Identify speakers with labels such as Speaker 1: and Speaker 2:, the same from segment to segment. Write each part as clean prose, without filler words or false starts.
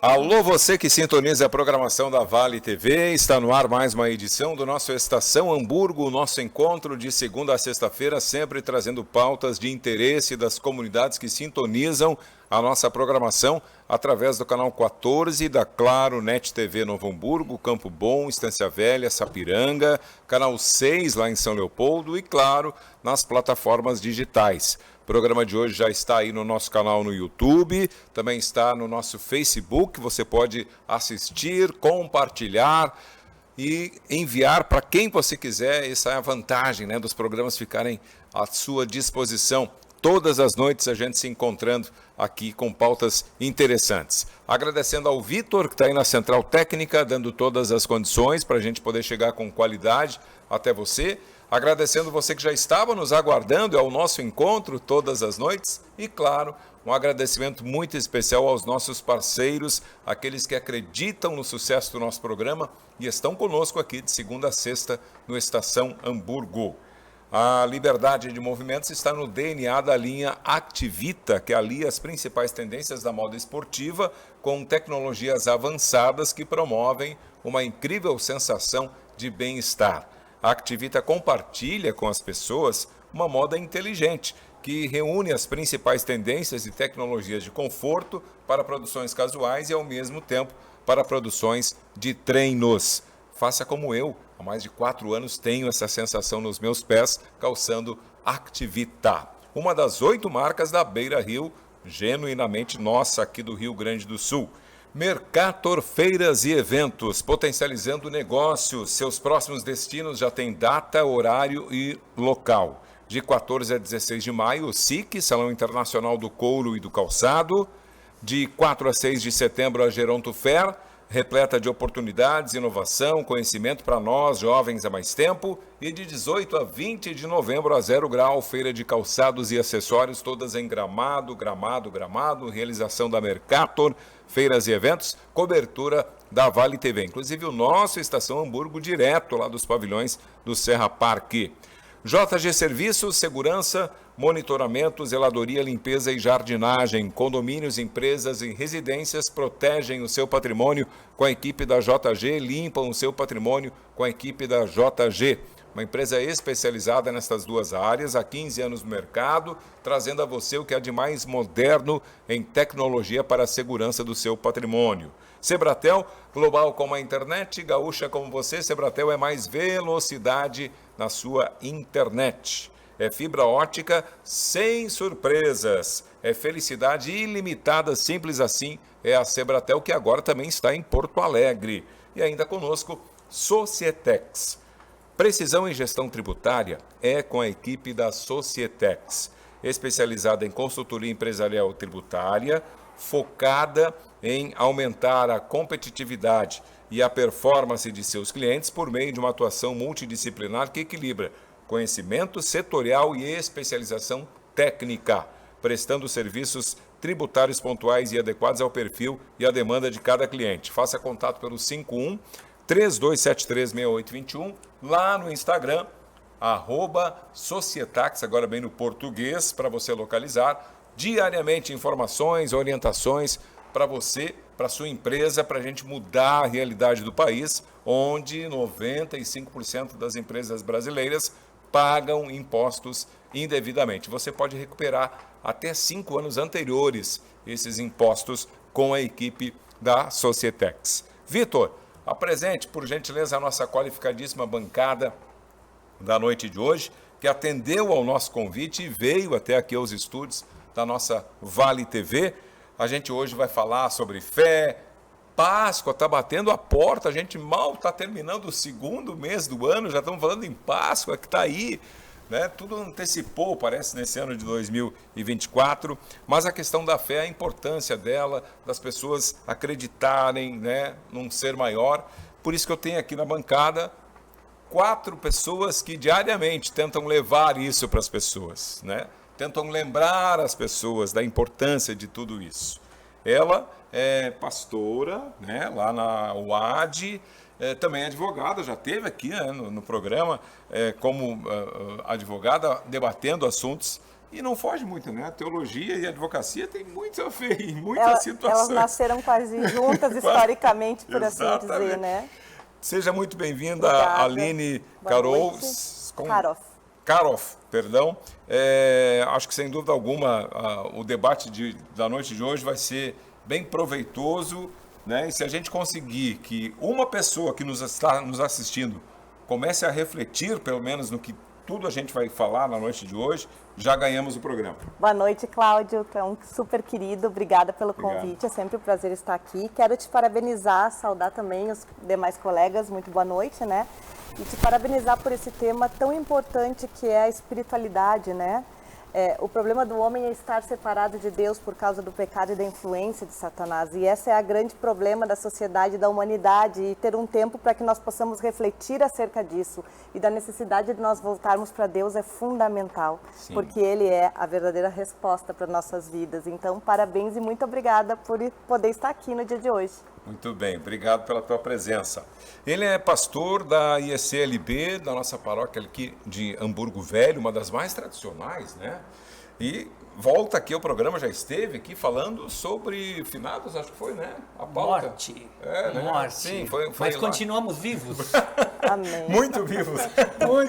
Speaker 1: Alô, você que sintoniza a programação da Vale TV, está no ar mais uma edição do nosso Estação Hamburgo, o nosso encontro de segunda a sexta-feira, sempre trazendo pautas de interesse das comunidades que sintonizam a nossa programação através do canal 14 da Claro Net TV Novo Hamburgo, Campo Bom, Estância Velha, Sapiranga, canal 6 lá em São Leopoldo e, claro, nas plataformas digitais. O programa de hoje já está aí no nosso canal no YouTube, também está no nosso Facebook, você pode assistir, compartilhar e enviar para quem você quiser. Essa é a vantagem, né, dos programas ficarem à sua disposição. Todas as noites a gente se encontrando aqui com pautas interessantes. Agradecendo ao Vitor, que está aí na Central Técnica, dando todas as condições para a gente poder chegar com qualidade até você. Agradecendo você que já estava nos aguardando ao nosso encontro todas as noites. E, claro, um agradecimento muito especial aos nossos parceiros, aqueles que acreditam no sucesso do nosso programa e estão conosco aqui de segunda a sexta no Estação Hamburgo. A liberdade de movimentos está no DNA da linha Activita, que alia as principais tendências da moda esportiva com tecnologias avançadas que promovem uma incrível sensação de bem-estar. A Activita compartilha com as pessoas uma moda inteligente, que reúne as principais tendências e tecnologias de conforto para produções casuais e, ao mesmo tempo, para produções de treinos. Faça como eu, há mais de 4 anos tenho essa sensação nos meus pés, calçando Activita, uma das 8 marcas da Beira Rio, genuinamente nossa aqui do Rio Grande do Sul. Mercator Feiras e Eventos, potencializando negócios. Seus próximos destinos já têm data, horário e local. De 14 a 16 de maio, o SIC, Salão Internacional do Couro e do Calçado. De 4 a 6 de setembro, a Geronto Fair, repleta de oportunidades, inovação, conhecimento para nós, jovens há mais tempo. E de 18 a 20 de novembro, a Zero Grau, feira de calçados e acessórios, todas em Gramado, realização da Mercator, feiras e eventos, cobertura da Vale TV. Inclusive o nosso Estação Hamburgo, direto lá dos pavilhões do Serra Parque. JG Serviços, segurança, monitoramento, zeladoria, limpeza e jardinagem. Condomínios, empresas e residências protegem o seu patrimônio com a equipe da JG, limpam o seu patrimônio com a equipe da JG. Uma empresa especializada nessas duas áreas, há 15 anos no mercado, trazendo a você o que há de mais moderno em tecnologia para a segurança do seu patrimônio. Sebratel, global como a internet, gaúcha como você, Sebratel é mais velocidade na sua internet. É fibra ótica sem surpresas, é felicidade ilimitada, simples assim, é a Sebratel, que agora também está em Porto Alegre. E ainda conosco, Societex. Precisão em gestão tributária é com a equipe da Societex, especializada em consultoria empresarial tributária, focada em aumentar a competitividade e a performance de seus clientes por meio de uma atuação multidisciplinar que equilibra conhecimento setorial e especialização técnica, prestando serviços tributários pontuais e adequados ao perfil e à demanda de cada cliente. Faça contato pelo 51-3273-6821, lá no Instagram, @Societax, agora bem no português, para você localizar diariamente informações, orientações para você, para sua empresa, para a gente mudar a realidade do país, onde 95% das empresas brasileiras pagam impostos indevidamente. Você pode recuperar até 5 anos anteriores esses impostos com a equipe da Societex. Vitor, apresente, por gentileza, a nossa qualificadíssima bancada da noite de hoje, que atendeu ao nosso convite e veio até aqui aos estúdios da nossa Vale TV. A gente hoje vai falar sobre fé. Páscoa está batendo a porta, a gente mal está terminando o segundo mês do ano, já estamos falando em Páscoa, que está aí, né? Tudo antecipou, parece, nesse ano de 2024, mas a questão da fé, a importância dela, das pessoas acreditarem, né, num ser maior. Por isso que eu tenho aqui na bancada 4 pessoas que diariamente tentam levar isso para as pessoas, né? Tentam lembrar as pessoas da importância de tudo isso. Ela é pastora, né, lá na UAD, também é advogada, já esteve aqui, né, no programa como advogada, debatendo assuntos E não foge muito, né? A teologia e a advocacia tem muito a ver em muitas situações.
Speaker 2: Elas nasceram quase juntas, historicamente, por assim dizer, né?
Speaker 1: Seja muito bem-vinda, Aline Karoff, perdão. Acho que, sem dúvida alguma, o debate da noite de hoje vai ser bem proveitoso, né? E se a gente conseguir que uma pessoa que nos está nos assistindo comece a refletir, pelo menos, no que tudo a gente vai falar na noite de hoje, já ganhamos o programa.
Speaker 2: Boa noite, Cláudio, tu é um super querido, obrigada pelo convite, é sempre um prazer estar aqui. Quero te parabenizar, saudar também os demais colegas, muito boa noite, né? E te parabenizar por esse tema tão importante que é a espiritualidade, né? O problema do homem é estar separado de Deus por causa do pecado e da influência de Satanás. E esse é o grande problema da sociedade e da humanidade. E ter um tempo para que nós possamos refletir acerca disso. E da necessidade de nós voltarmos para Deus é fundamental. Sim. Porque Ele é a verdadeira resposta para nossas vidas. Então, parabéns e muito obrigada por poder estar aqui no dia de hoje.
Speaker 1: Muito bem, obrigado pela tua presença. Ele é pastor da IECLB, da nossa paróquia aqui de Hamburgo Velho, uma das mais tradicionais, né? E volta aqui ao programa, já esteve aqui falando sobre finados, acho que foi, né?
Speaker 3: A pauta. Morte. Morte.
Speaker 1: Sim, foi
Speaker 3: mas lá. Continuamos vivos.
Speaker 2: Amém.
Speaker 1: Muito vivos.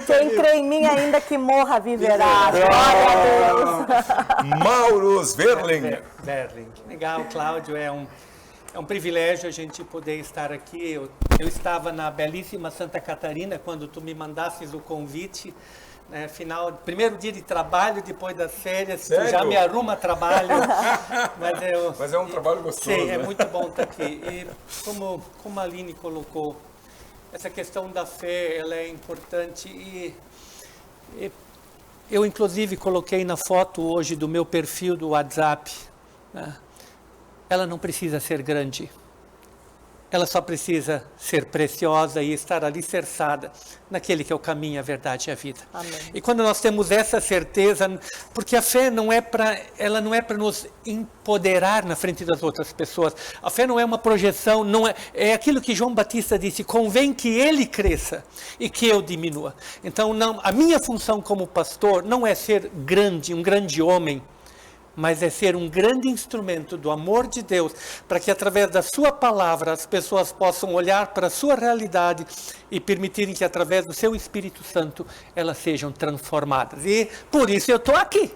Speaker 2: Quem crê em mim, ainda que morra, viverá. Glória
Speaker 1: a Deus. Maurus Verling.
Speaker 3: Legal, Cláudio, é um privilégio a gente poder estar aqui. Eu estava na belíssima Santa Catarina quando tu me mandasses o convite. Primeiro dia de trabalho, depois das férias, tu já me arruma trabalho.
Speaker 1: Mas é um trabalho gostoso.
Speaker 3: Sim,
Speaker 1: né?
Speaker 3: É muito bom estar aqui. E como a Aline colocou, essa questão da fé, ela é importante. E eu, inclusive, coloquei na foto hoje do meu perfil do WhatsApp, né? Ela não precisa ser grande. Ela só precisa ser preciosa e estar alicerçada naquele que é o caminho, a verdade e a vida.
Speaker 2: Amém.
Speaker 3: E quando nós temos essa certeza, porque a fé não é para nos empoderar na frente das outras pessoas. A fé não é uma projeção, é aquilo que João Batista disse: convém que ele cresça e que eu diminua. Então, a minha função como pastor não é ser grande, um grande homem, mas é ser um grande instrumento do amor de Deus, para que através da sua palavra as pessoas possam olhar para a sua realidade e permitirem que através do seu Espírito Santo elas sejam transformadas. E por isso eu estou aqui.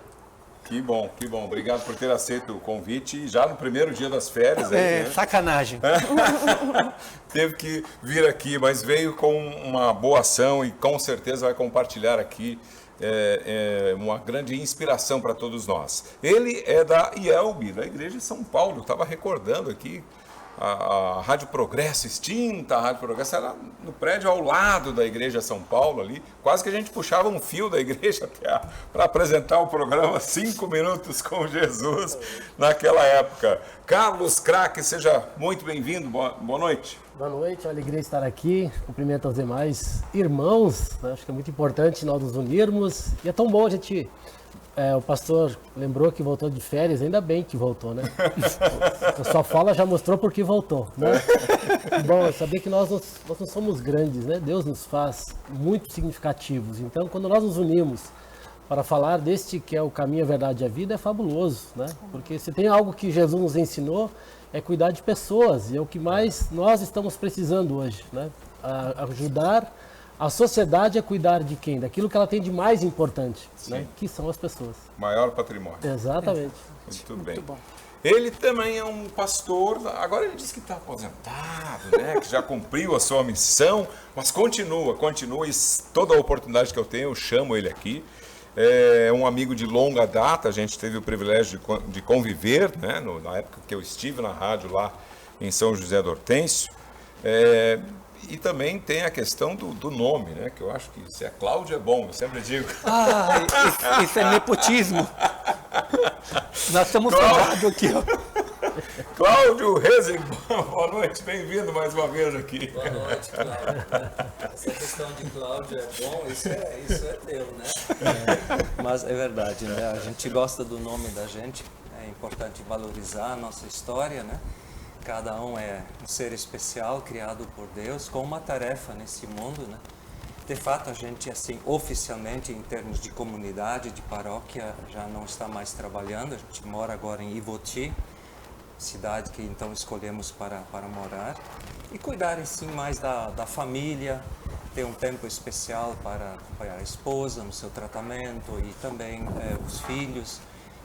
Speaker 1: Que bom, que bom. Obrigado por ter aceito o convite já no primeiro dia das férias. Aí, né?
Speaker 3: Sacanagem.
Speaker 1: Teve que vir aqui, mas veio com uma boa ação e com certeza vai compartilhar aqui uma grande inspiração para todos nós. Ele é da IELB, da Igreja de São Paulo. Eu estava recordando aqui, a Rádio Progresso, extinta, a Rádio Progresso era no prédio ao lado da Igreja São Paulo ali, quase que a gente puxava um fio da igreja para apresentar o programa 5 Minutos com Jesus naquela época. Carlos Craque, seja muito bem-vindo, boa noite.
Speaker 4: Boa noite, é uma alegria estar aqui, cumprimento aos demais irmãos, né? Acho que é muito importante nós nos unirmos, e é tão bom a gente, o pastor lembrou que voltou de férias, ainda bem que voltou, né? A sua fala já mostrou por que voltou, né? Bom, saber que nós não somos grandes, né? Deus nos faz muito significativos, então quando nós nos unimos para falar deste que é o caminho, a verdade e a vida, é fabuloso, né? Porque se tem algo que Jesus nos ensinou, é cuidar de pessoas, e é o que mais nós estamos precisando hoje, né? Ajudar a sociedade a cuidar de quem? Daquilo que ela tem de mais importante, né? Que são as pessoas.
Speaker 1: Maior patrimônio.
Speaker 4: Exatamente.
Speaker 1: Muito bem.
Speaker 3: Muito bom.
Speaker 1: Ele também é um pastor, agora ele diz que está aposentado, né? Que já cumpriu a sua missão, mas continua, e toda a oportunidade que eu tenho, eu chamo ele aqui. É um amigo de longa data, a gente teve o privilégio de conviver, né, na época que eu estive na rádio lá em São José do Hortêncio. E também tem a questão do nome, né, que eu acho que se é Cláudio é bom, eu sempre digo.
Speaker 3: Isso é nepotismo. Nós estamos falados aqui, ó.
Speaker 1: Cláudio Rezing, boa noite, bem-vindo mais uma vez aqui.
Speaker 5: Boa noite, Cláudio. Essa questão de Cláudio é bom, isso é teu, né? Mas é verdade, né? A gente gosta do nome da gente, é importante valorizar a nossa história, né? Cada um é um ser especial, criado por Deus, com uma tarefa nesse mundo, né? De fato, a gente, assim, oficialmente, em termos de comunidade, de paróquia, já não está mais trabalhando. A gente mora agora em Ivoti, cidade que então escolhemos para morar. E cuidar, assim, mais da família, ter um tempo especial para acompanhar a esposa no seu tratamento e também os filhos.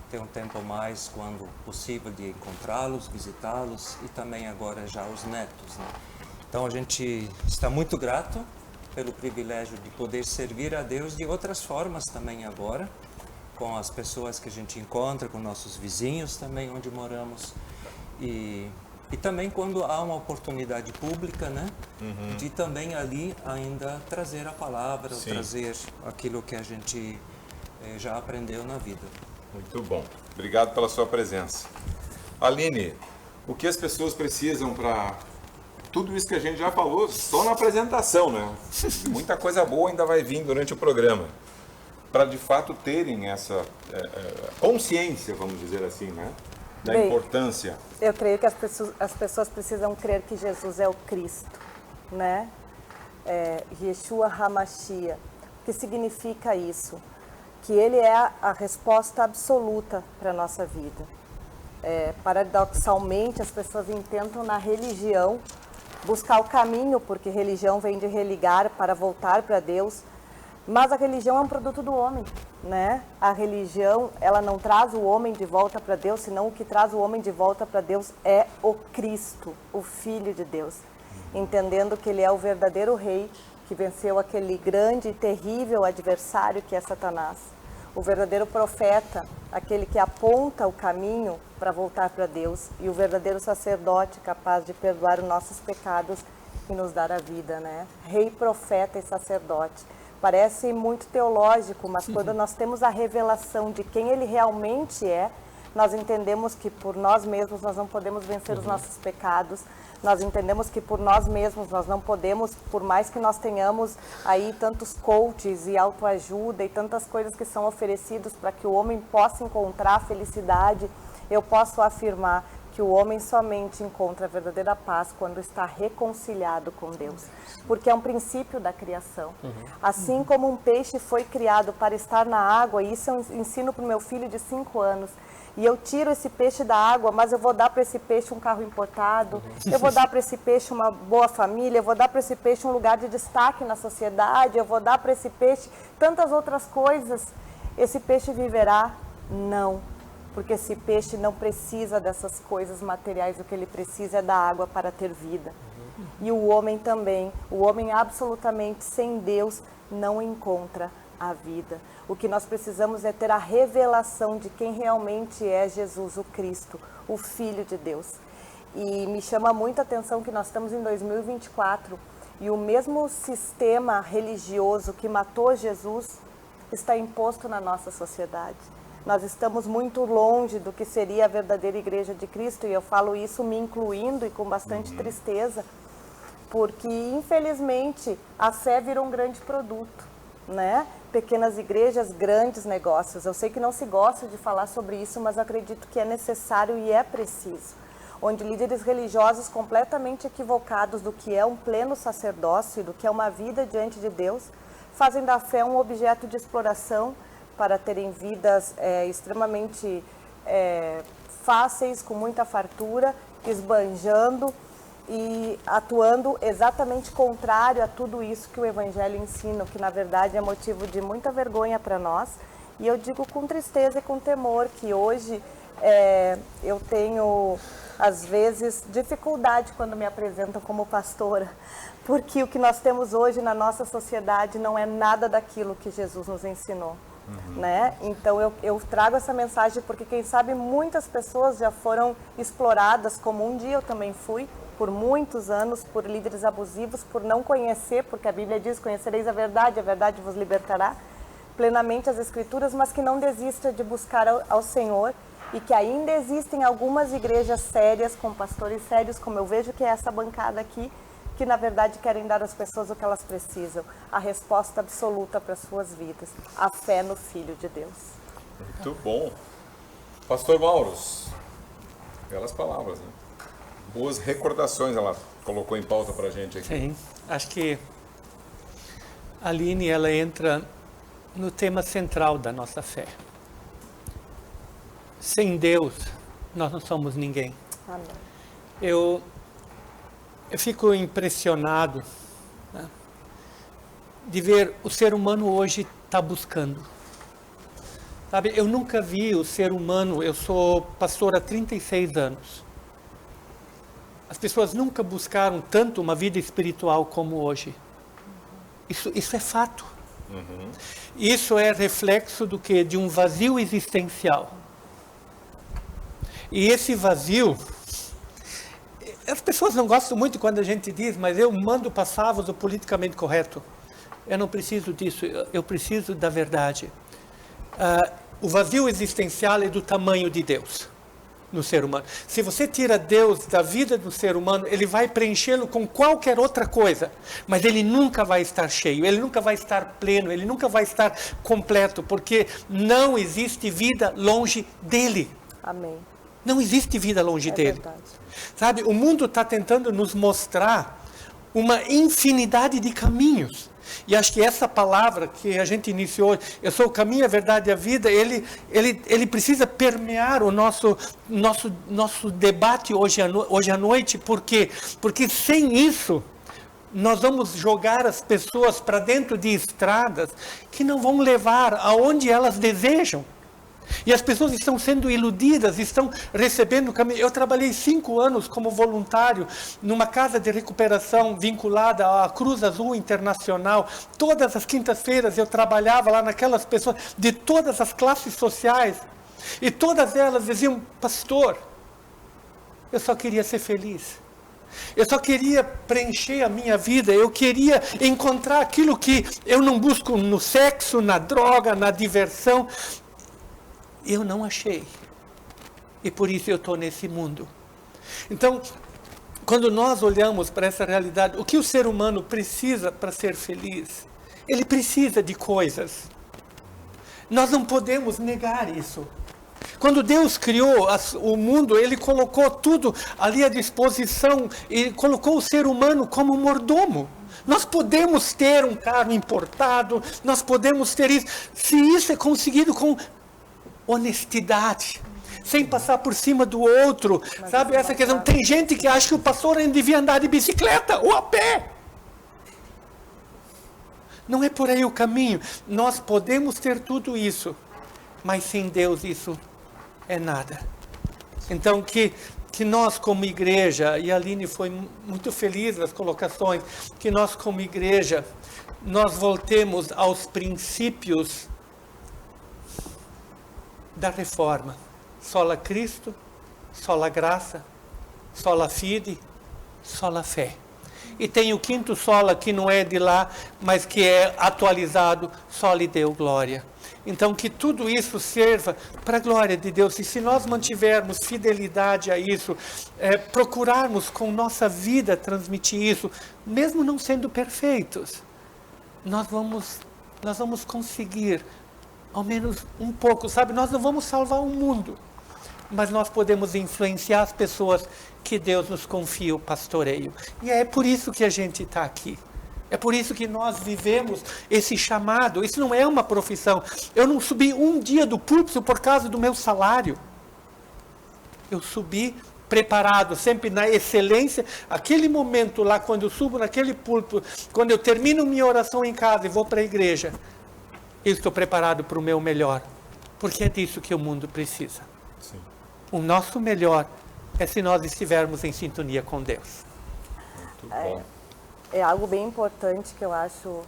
Speaker 5: Ter um tempo mais, quando possível, de encontrá-los, visitá-los e também agora já os netos, né? Então a gente está muito grato pelo privilégio de poder servir a Deus de outras formas também agora, com as pessoas que a gente encontra, com nossos vizinhos também onde moramos e também quando há uma oportunidade pública, né, de também ali ainda trazer a palavra, trazer aquilo que a gente já aprendeu na vida.
Speaker 1: Muito bom. Obrigado pela sua presença. Aline, o que as pessoas precisam para tudo isso que a gente já falou, só na apresentação, né? Muita coisa boa ainda vai vir durante o programa, para de fato terem essa consciência, vamos dizer assim, né? Da importância.
Speaker 2: Eu creio que as pessoas precisam crer que Jesus é o Cristo, né? Yeshua HaMashiach. O que significa isso? Que Ele é a resposta absoluta para a nossa vida. Paradoxalmente, as pessoas intentam na religião buscar o caminho, porque religião vem de religar para voltar para Deus, mas a religião é um produto do homem, né? A religião, ela não traz o homem de volta para Deus, senão o que traz o homem de volta para Deus é o Cristo, o Filho de Deus, entendendo que Ele é o verdadeiro Rei, que venceu aquele grande e terrível adversário que é Satanás, o verdadeiro profeta, aquele que aponta o caminho para voltar para Deus, e o verdadeiro sacerdote capaz de perdoar os nossos pecados e nos dar a vida, né? Rei, profeta e sacerdote. Parece muito teológico, mas quando nós temos a revelação de quem Ele realmente é, nós entendemos que por nós mesmos nós não podemos vencer os nossos pecados, nós entendemos que por nós mesmos nós não podemos, por mais que nós tenhamos aí tantos coaches e autoajuda e tantas coisas que são oferecidos para que o homem possa encontrar a felicidade, eu posso afirmar que o homem somente encontra a verdadeira paz quando está reconciliado com Deus, porque é um princípio da criação. Assim como um peixe foi criado para estar na água, e isso eu ensino para o meu filho de 5 anos, e eu tiro esse peixe da água, mas eu vou dar para esse peixe um carro importado, eu vou dar para esse peixe uma boa família, eu vou dar para esse peixe um lugar de destaque na sociedade, eu vou dar para esse peixe tantas outras coisas. Esse peixe viverá? Não, porque esse peixe não precisa dessas coisas materiais, o que ele precisa é da água para ter vida. E o homem também, o homem absolutamente sem Deus não encontra a vida. O que nós precisamos é ter a revelação de quem realmente é Jesus, o Cristo, o Filho de Deus. E me chama muita atenção que nós estamos em 2024 e o mesmo sistema religioso que matou Jesus está imposto na nossa sociedade. Nós estamos muito longe do que seria a verdadeira Igreja de Cristo, e eu falo isso me incluindo e com bastante tristeza, porque infelizmente a fé virou um grande produto, né? Pequenas igrejas, grandes negócios. Eu sei que não se gosta de falar sobre isso, mas acredito que é necessário e é preciso. Onde líderes religiosos completamente equivocados do que é um pleno sacerdócio, do que é uma vida diante de Deus, fazem da fé um objeto de exploração para terem vidas extremamente fáceis, com muita fartura, esbanjando e atuando exatamente contrário a tudo isso que o Evangelho ensina, que na verdade é motivo de muita vergonha para nós. E eu digo com tristeza e com temor que hoje eu tenho, às vezes, dificuldade quando me apresentam como pastora, porque o que nós temos hoje na nossa sociedade não é nada daquilo que Jesus nos ensinou. Né? Então eu trago essa mensagem porque quem sabe muitas pessoas já foram exploradas, como um dia eu também fui, por muitos anos, por líderes abusivos, por não conhecer, porque a Bíblia diz: conhecereis a verdade vos libertará, plenamente as Escrituras, mas que não desista de buscar ao Senhor, e que ainda existem algumas igrejas sérias, com pastores sérios, como eu vejo que é essa bancada aqui, que na verdade querem dar às pessoas o que elas precisam, a resposta absoluta para as suas vidas, a fé no Filho de Deus.
Speaker 1: Muito bom. Pastor Mauros, belas palavras, né? Boas recordações ela colocou em pauta para a gente aqui.
Speaker 3: Sim, acho que a Aline, ela entra no tema central da nossa fé. Sem Deus, nós não somos ninguém.
Speaker 2: Amém.
Speaker 3: Eu fico impressionado, né, de ver o ser humano hoje está buscando. Sabe, eu nunca vi o ser humano, eu sou pastor há 36 anos. As pessoas nunca buscaram tanto uma vida espiritual como hoje. Isso é fato. Isso é reflexo do quê? De um vazio existencial. E esse vazio, as pessoas não gostam muito quando a gente diz, mas eu mando passar-vos o politicamente correto. Eu não preciso disso, eu preciso da verdade. O vazio existencial é do tamanho de Deus no ser humano. Se você tira Deus da vida do ser humano, ele vai preenchê-lo com qualquer outra coisa, mas ele nunca vai estar cheio, ele nunca vai estar pleno, ele nunca vai estar completo, porque não existe vida longe dele.
Speaker 2: Amém.
Speaker 3: Não existe vida longe dele.
Speaker 2: Verdade.
Speaker 3: Sabe, o mundo está tentando nos mostrar uma infinidade de caminhos. E acho que essa palavra que a gente iniciou, eu sou o caminho, a verdade e a vida, ele precisa permear o nosso debate hoje à noite. Por quê? Porque sem isso, nós vamos jogar as pessoas para dentro de estradas que não vão levar aonde elas desejam. E as pessoas estão sendo iludidas, estão recebendo caminho. Eu trabalhei 5 anos como voluntário numa casa de recuperação vinculada à Cruz Azul Internacional. Todas as quintas-feiras eu trabalhava lá naquelas pessoas de todas as classes sociais. E todas elas diziam, pastor, eu só queria ser feliz. Eu só queria preencher a minha vida, eu queria encontrar aquilo que eu não busco no sexo, na droga, na diversão. Eu não achei. E por isso eu estou nesse mundo. Então, quando nós olhamos para essa realidade, o que o ser humano precisa para ser feliz? Ele precisa de coisas. Nós não podemos negar isso. Quando Deus criou o mundo, Ele colocou tudo ali à disposição e colocou o ser humano como mordomo. Nós podemos ter um carro importado, nós podemos ter isso, se isso é conseguido com honestidade, sem passar por cima do outro. Mas sabe, essa questão, tem gente que acha que o pastor ainda devia andar de bicicleta ou a pé. Não é por aí o caminho. Nós podemos ter tudo isso, mas sem Deus isso é nada. Então que nós como igreja, e a Aline foi muito feliz nas colocações, que nós como igreja, nós voltemos aos princípios da reforma. Sola Cristo, sola graça, sola fide, sola fé. E tem o quinto sola que não é de lá, mas que é atualizado, soli Deo glória. Então que tudo isso sirva para a glória de Deus. E se nós mantivermos fidelidade a isso, procurarmos com nossa vida transmitir isso, mesmo não sendo perfeitos, nós vamos conseguir ao menos um pouco, sabe? Nós não vamos salvar o mundo, mas nós podemos influenciar as pessoas que Deus nos confia o pastoreio. E é por isso que a gente está aqui. É por isso que nós vivemos esse chamado. Isso não é uma profissão. Eu não subi um dia do púlpito por causa do meu salário. Eu subi preparado, sempre na excelência. Aquele momento lá, quando eu subo naquele púlpito, quando eu termino minha oração em casa e vou para a igreja, eu estou preparado para o meu melhor, porque é disso que o mundo precisa. Sim. O nosso melhor é se nós estivermos em sintonia com Deus.
Speaker 1: Muito bom.
Speaker 2: É algo bem importante que eu acho,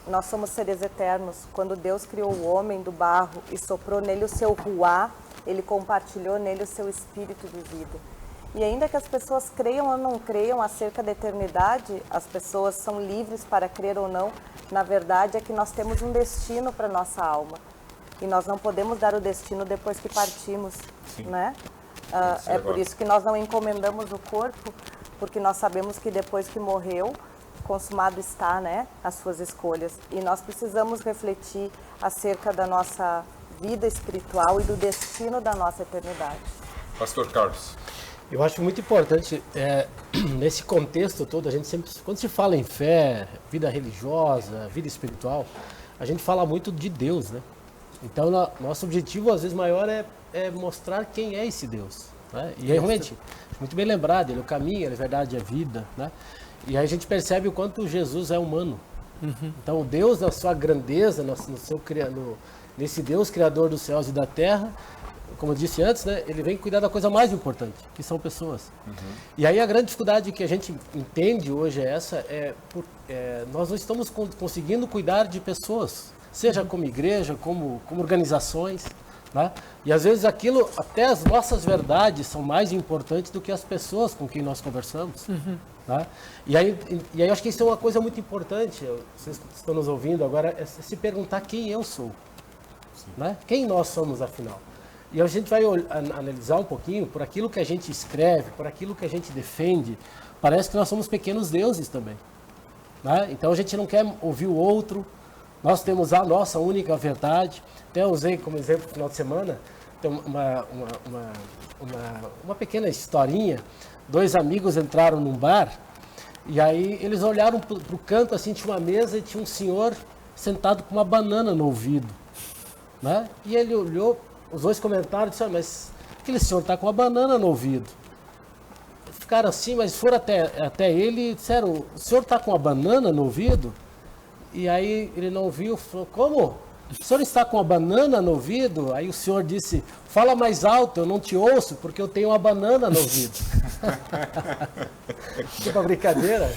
Speaker 2: nós somos seres eternos. Quando Deus criou o homem do barro e soprou nele o seu ruá, Ele compartilhou nele o seu espírito de vida. E ainda que as pessoas creiam ou não creiam acerca da eternidade, as pessoas são livres para crer ou não. Na verdade é que nós temos um destino para nossa alma. E nós não podemos dar o destino depois que partimos, né? É por isso que nós não encomendamos o corpo, porque nós sabemos que depois que morreu, consumado está, né, as suas escolhas. E nós precisamos refletir acerca da nossa vida espiritual e do destino da nossa eternidade.
Speaker 1: Pastor Carlos.
Speaker 4: Eu acho muito importante, nesse contexto todo, a gente sempre, quando se fala em fé, vida religiosa, vida espiritual, a gente fala muito de Deus, né? Então, nosso objetivo, às vezes, maior é mostrar quem é esse Deus, né? E realmente, muito bem lembrado, ele é o caminho, ele é a verdade, é a vida, né? E aí a gente percebe o quanto Jesus é humano. Então, o Deus, na sua grandeza, nesse Deus criador dos céus e da terra, como eu disse antes, né, ele vem cuidar da coisa mais importante, que são pessoas. E aí a grande dificuldade que a gente entende hoje nós não estamos conseguindo cuidar de pessoas, seja como igreja, como organizações, né? E às vezes até as nossas verdades são mais importantes do que as pessoas com quem nós conversamos. Tá? E aí eu acho que isso é uma coisa muito importante, vocês que estão nos ouvindo agora, é se perguntar quem eu sou, né? Quem nós somos afinal. E a gente vai analisar um pouquinho por aquilo que a gente escreve, por aquilo que a gente defende, parece que nós somos pequenos deuses também, né? Então a gente não quer ouvir o outro, nós temos a nossa única verdade. Até usei como exemplo no final de semana, tem uma pequena historinha. 2 amigos entraram num bar e aí eles olharam para o canto, assim, tinha uma mesa e tinha um senhor sentado com uma banana no ouvido, né? E ele olhou, os 2 comentaram e disseram, mas aquele senhor está com uma banana no ouvido. Ficaram assim, mas foram até ele e disseram, o senhor está com uma banana no ouvido? E aí ele não ouviu, falou, como? O senhor está com uma banana no ouvido? Aí o senhor disse, fala mais alto, eu não te ouço, porque eu tenho uma banana no ouvido. Tipo uma brincadeira.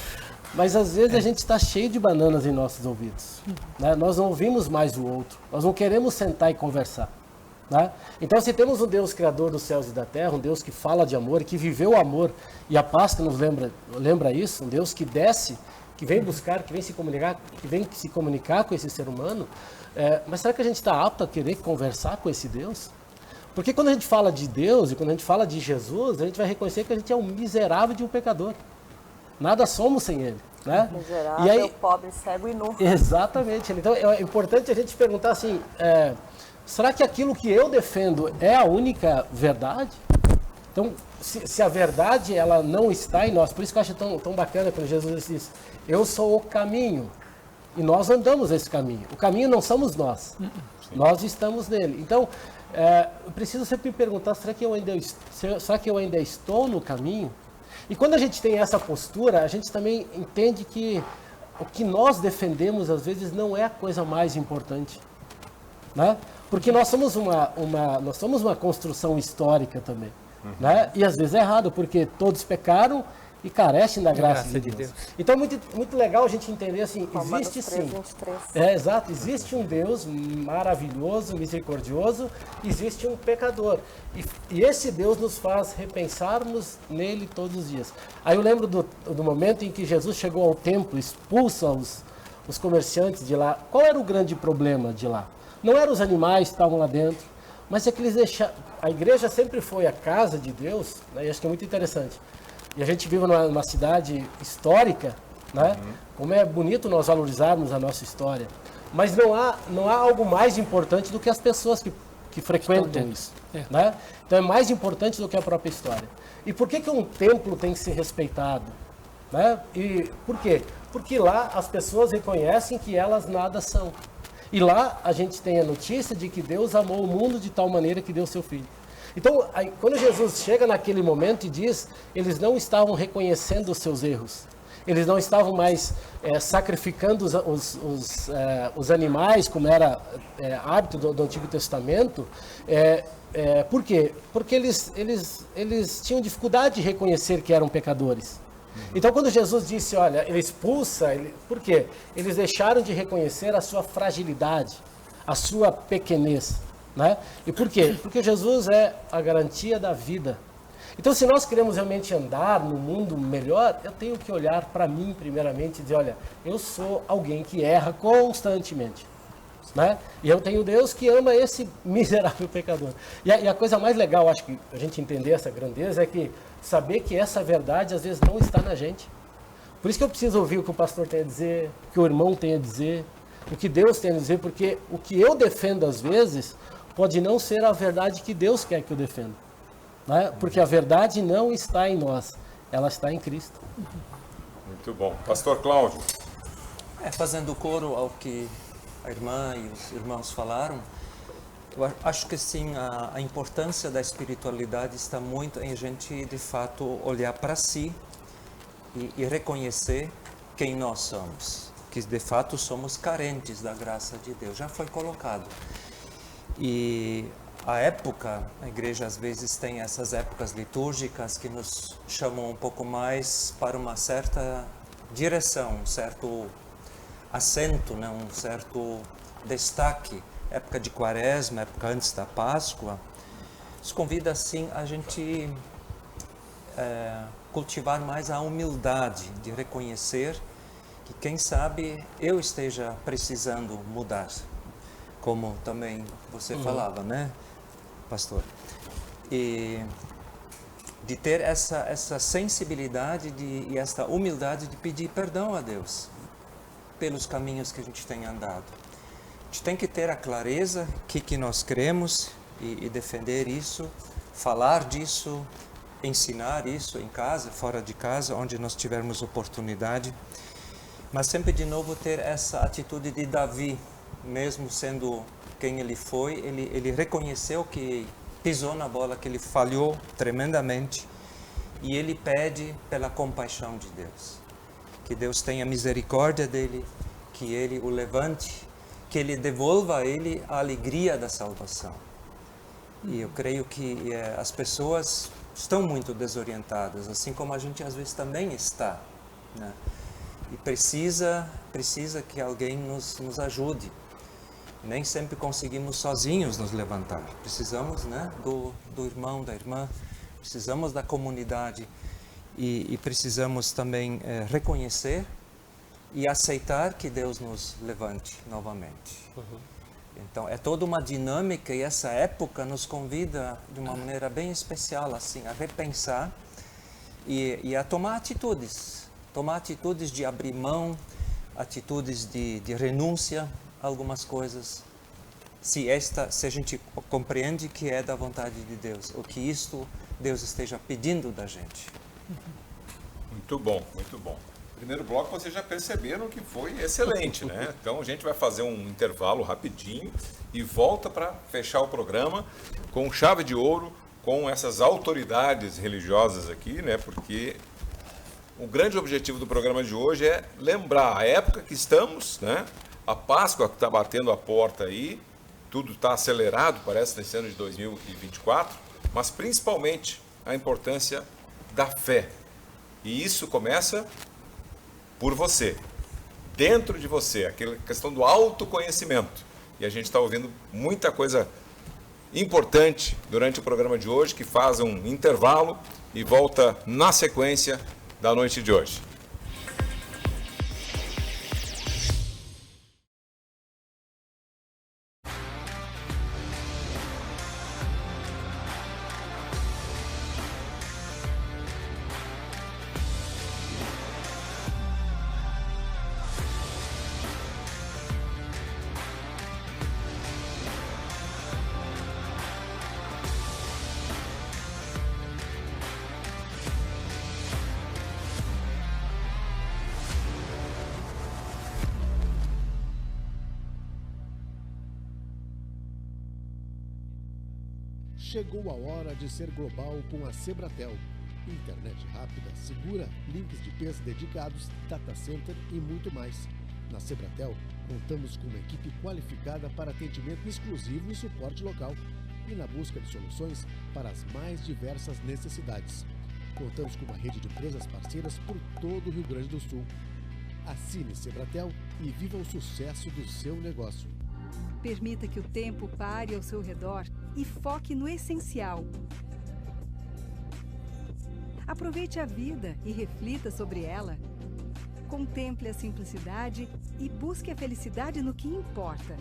Speaker 4: Mas às vezes a gente está cheio de bananas em nossos ouvidos, né? Nós não ouvimos mais o outro, nós não queremos sentar e conversar, né? Então, se temos um Deus criador dos céus e da terra, um Deus que fala de amor, que viveu o amor, e a Páscoa nos lembra isso, um Deus que desce, que vem buscar, que vem se comunicar com esse ser humano, mas será que a gente está apto a querer conversar com esse Deus? Porque quando a gente fala de Deus e quando a gente fala de Jesus, a gente vai reconhecer que a gente é um miserável de um pecador. Nada somos sem Ele, né?
Speaker 2: Miserável,
Speaker 4: e aí,
Speaker 2: pobre, cego e nu.
Speaker 4: Exatamente. Então é importante a gente perguntar assim, será que aquilo que eu defendo é a única verdade? Então, se a verdade ela não está em nós, por isso que eu acho tão bacana quando Jesus diz, eu sou o caminho, e nós andamos esse caminho. O caminho não somos nós, nós estamos nele. Então, eu preciso sempre me perguntar, será que eu ainda estou no caminho? E quando a gente tem essa postura, a gente também entende que o que nós defendemos, às vezes, não é a coisa mais importante, né? Porque nós somos uma construção histórica também, né? E às vezes é errado, porque todos pecaram e carecem da graça de Deus. Então é muito legal a gente entender assim, existe sim. Exato, existe um Deus maravilhoso, misericordioso, existe um pecador. E esse Deus nos faz repensarmos nele todos os dias. Aí eu lembro do momento em que Jesus chegou ao templo, expulsa os comerciantes de lá. Qual era o grande problema de lá? Não eram os animais que estavam lá dentro, mas é que eles deixaram. A igreja sempre foi a casa de Deus, né? E acho que é muito interessante. E a gente vive numa cidade histórica, né? Como é bonito nós valorizarmos a nossa história. Mas não há algo mais importante do que as pessoas que frequentam isso, né? Então é mais importante do que a própria história. E por que um templo tem que ser respeitado, né? E por quê? Porque lá as pessoas reconhecem que elas nada são. E lá a gente tem a notícia de que Deus amou o mundo de tal maneira que deu seu Filho. Então, quando Jesus chega naquele momento e diz, eles não estavam reconhecendo os seus erros. Eles não estavam mais sacrificando os animais, como era hábito do Antigo Testamento. Por quê? Porque eles tinham dificuldade de reconhecer que eram pecadores. Então, quando Jesus disse, olha, ele expulsa, por quê? Eles deixaram de reconhecer a sua fragilidade, a sua pequenez, né? E por quê? Porque Jesus é a garantia da vida. Então, se nós queremos realmente andar no mundo melhor, eu tenho que olhar para mim, primeiramente, e dizer, olha, eu sou alguém que erra constantemente, né? E eu tenho Deus que ama esse miserável pecador. E a coisa mais legal, acho que a gente entender essa grandeza, é que saber que essa verdade às vezes não está na gente. Por isso que eu preciso ouvir o que o pastor tem a dizer, o que o irmão tem a dizer, o que Deus tem a dizer, porque o que eu defendo às vezes pode não ser a verdade que Deus quer que eu defenda. né? Porque a verdade não está em nós, ela está em Cristo.
Speaker 1: Muito bom. Pastor Cláudio.
Speaker 5: Fazendo coro ao que a irmã e os irmãos falaram, eu acho que sim, a importância da espiritualidade está muito em a gente, de fato, olhar para si e reconhecer quem nós somos, que de fato somos carentes da graça de Deus, já foi colocado. E a época, a igreja às vezes tem essas épocas litúrgicas que nos chamam um pouco mais para uma certa direção, um certo assento, né? Um certo destaque. Época de Quaresma, época antes da Páscoa, nos convida assim a gente cultivar mais a humildade de reconhecer que quem sabe eu esteja precisando mudar, como também você falava, né, pastor? E de ter essa sensibilidade e essa humildade de pedir perdão a Deus pelos caminhos que a gente tem andado. A gente tem que ter a clareza que nós cremos e defender isso, falar disso, ensinar isso em casa, fora de casa, onde nós tivermos oportunidade. Mas sempre de novo ter essa atitude de Davi, mesmo sendo quem ele foi, ele reconheceu que pisou na bola, que ele falhou tremendamente e ele pede pela compaixão de Deus. Que Deus tenha misericórdia dele, que ele o levante, que ele devolva a ele a alegria da salvação. E eu creio que as pessoas estão muito desorientadas, assim como a gente às vezes também está, né? E precisa que alguém nos ajude. Nem sempre conseguimos sozinhos nos levantar. Precisamos, né, do irmão, da irmã, precisamos da comunidade e precisamos também reconhecer e aceitar que Deus nos levante novamente. Então, é toda uma dinâmica e essa época nos convida de uma maneira bem especial, assim, a repensar e a tomar atitudes de abrir mão, atitudes de renúncia a algumas coisas, se a gente compreende que é da vontade de Deus, ou que isto Deus esteja pedindo da gente.
Speaker 1: Muito bom, muito bom. Primeiro bloco vocês já perceberam que foi excelente, né? Então a gente vai fazer um intervalo rapidinho e volta para fechar o programa com chave de ouro, com essas autoridades religiosas aqui, né? Porque o grande objetivo do programa de hoje é lembrar a época que estamos, né? A Páscoa que está batendo a porta aí, tudo está acelerado, parece, nesse ano de 2024, mas principalmente a importância da fé. E isso começa por você, dentro de você, aquela questão do autoconhecimento. E a gente está ouvindo muita coisa importante durante o programa de hoje, que faz um intervalo e volta na sequência da noite de hoje.
Speaker 6: Chegou a hora de ser global com a Sebratel. Internet rápida, segura, links de peso dedicados, data center e muito mais. Na Sebratel, contamos com uma equipe qualificada para atendimento exclusivo e suporte local e na busca de soluções para as mais diversas necessidades. Contamos com uma rede de empresas parceiras por todo o Rio Grande do Sul. Assine Sebratel e viva o sucesso do seu negócio.
Speaker 7: Permita que o tempo pare ao seu redor e foque no essencial. Aproveite a vida e reflita sobre ela. Contemple a simplicidade e busque a felicidade no que importa.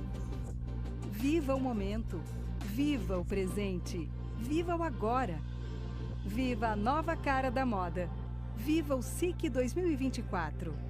Speaker 7: Viva o momento, viva o presente, viva o agora. Viva a nova cara da moda. Viva o SIC 2024.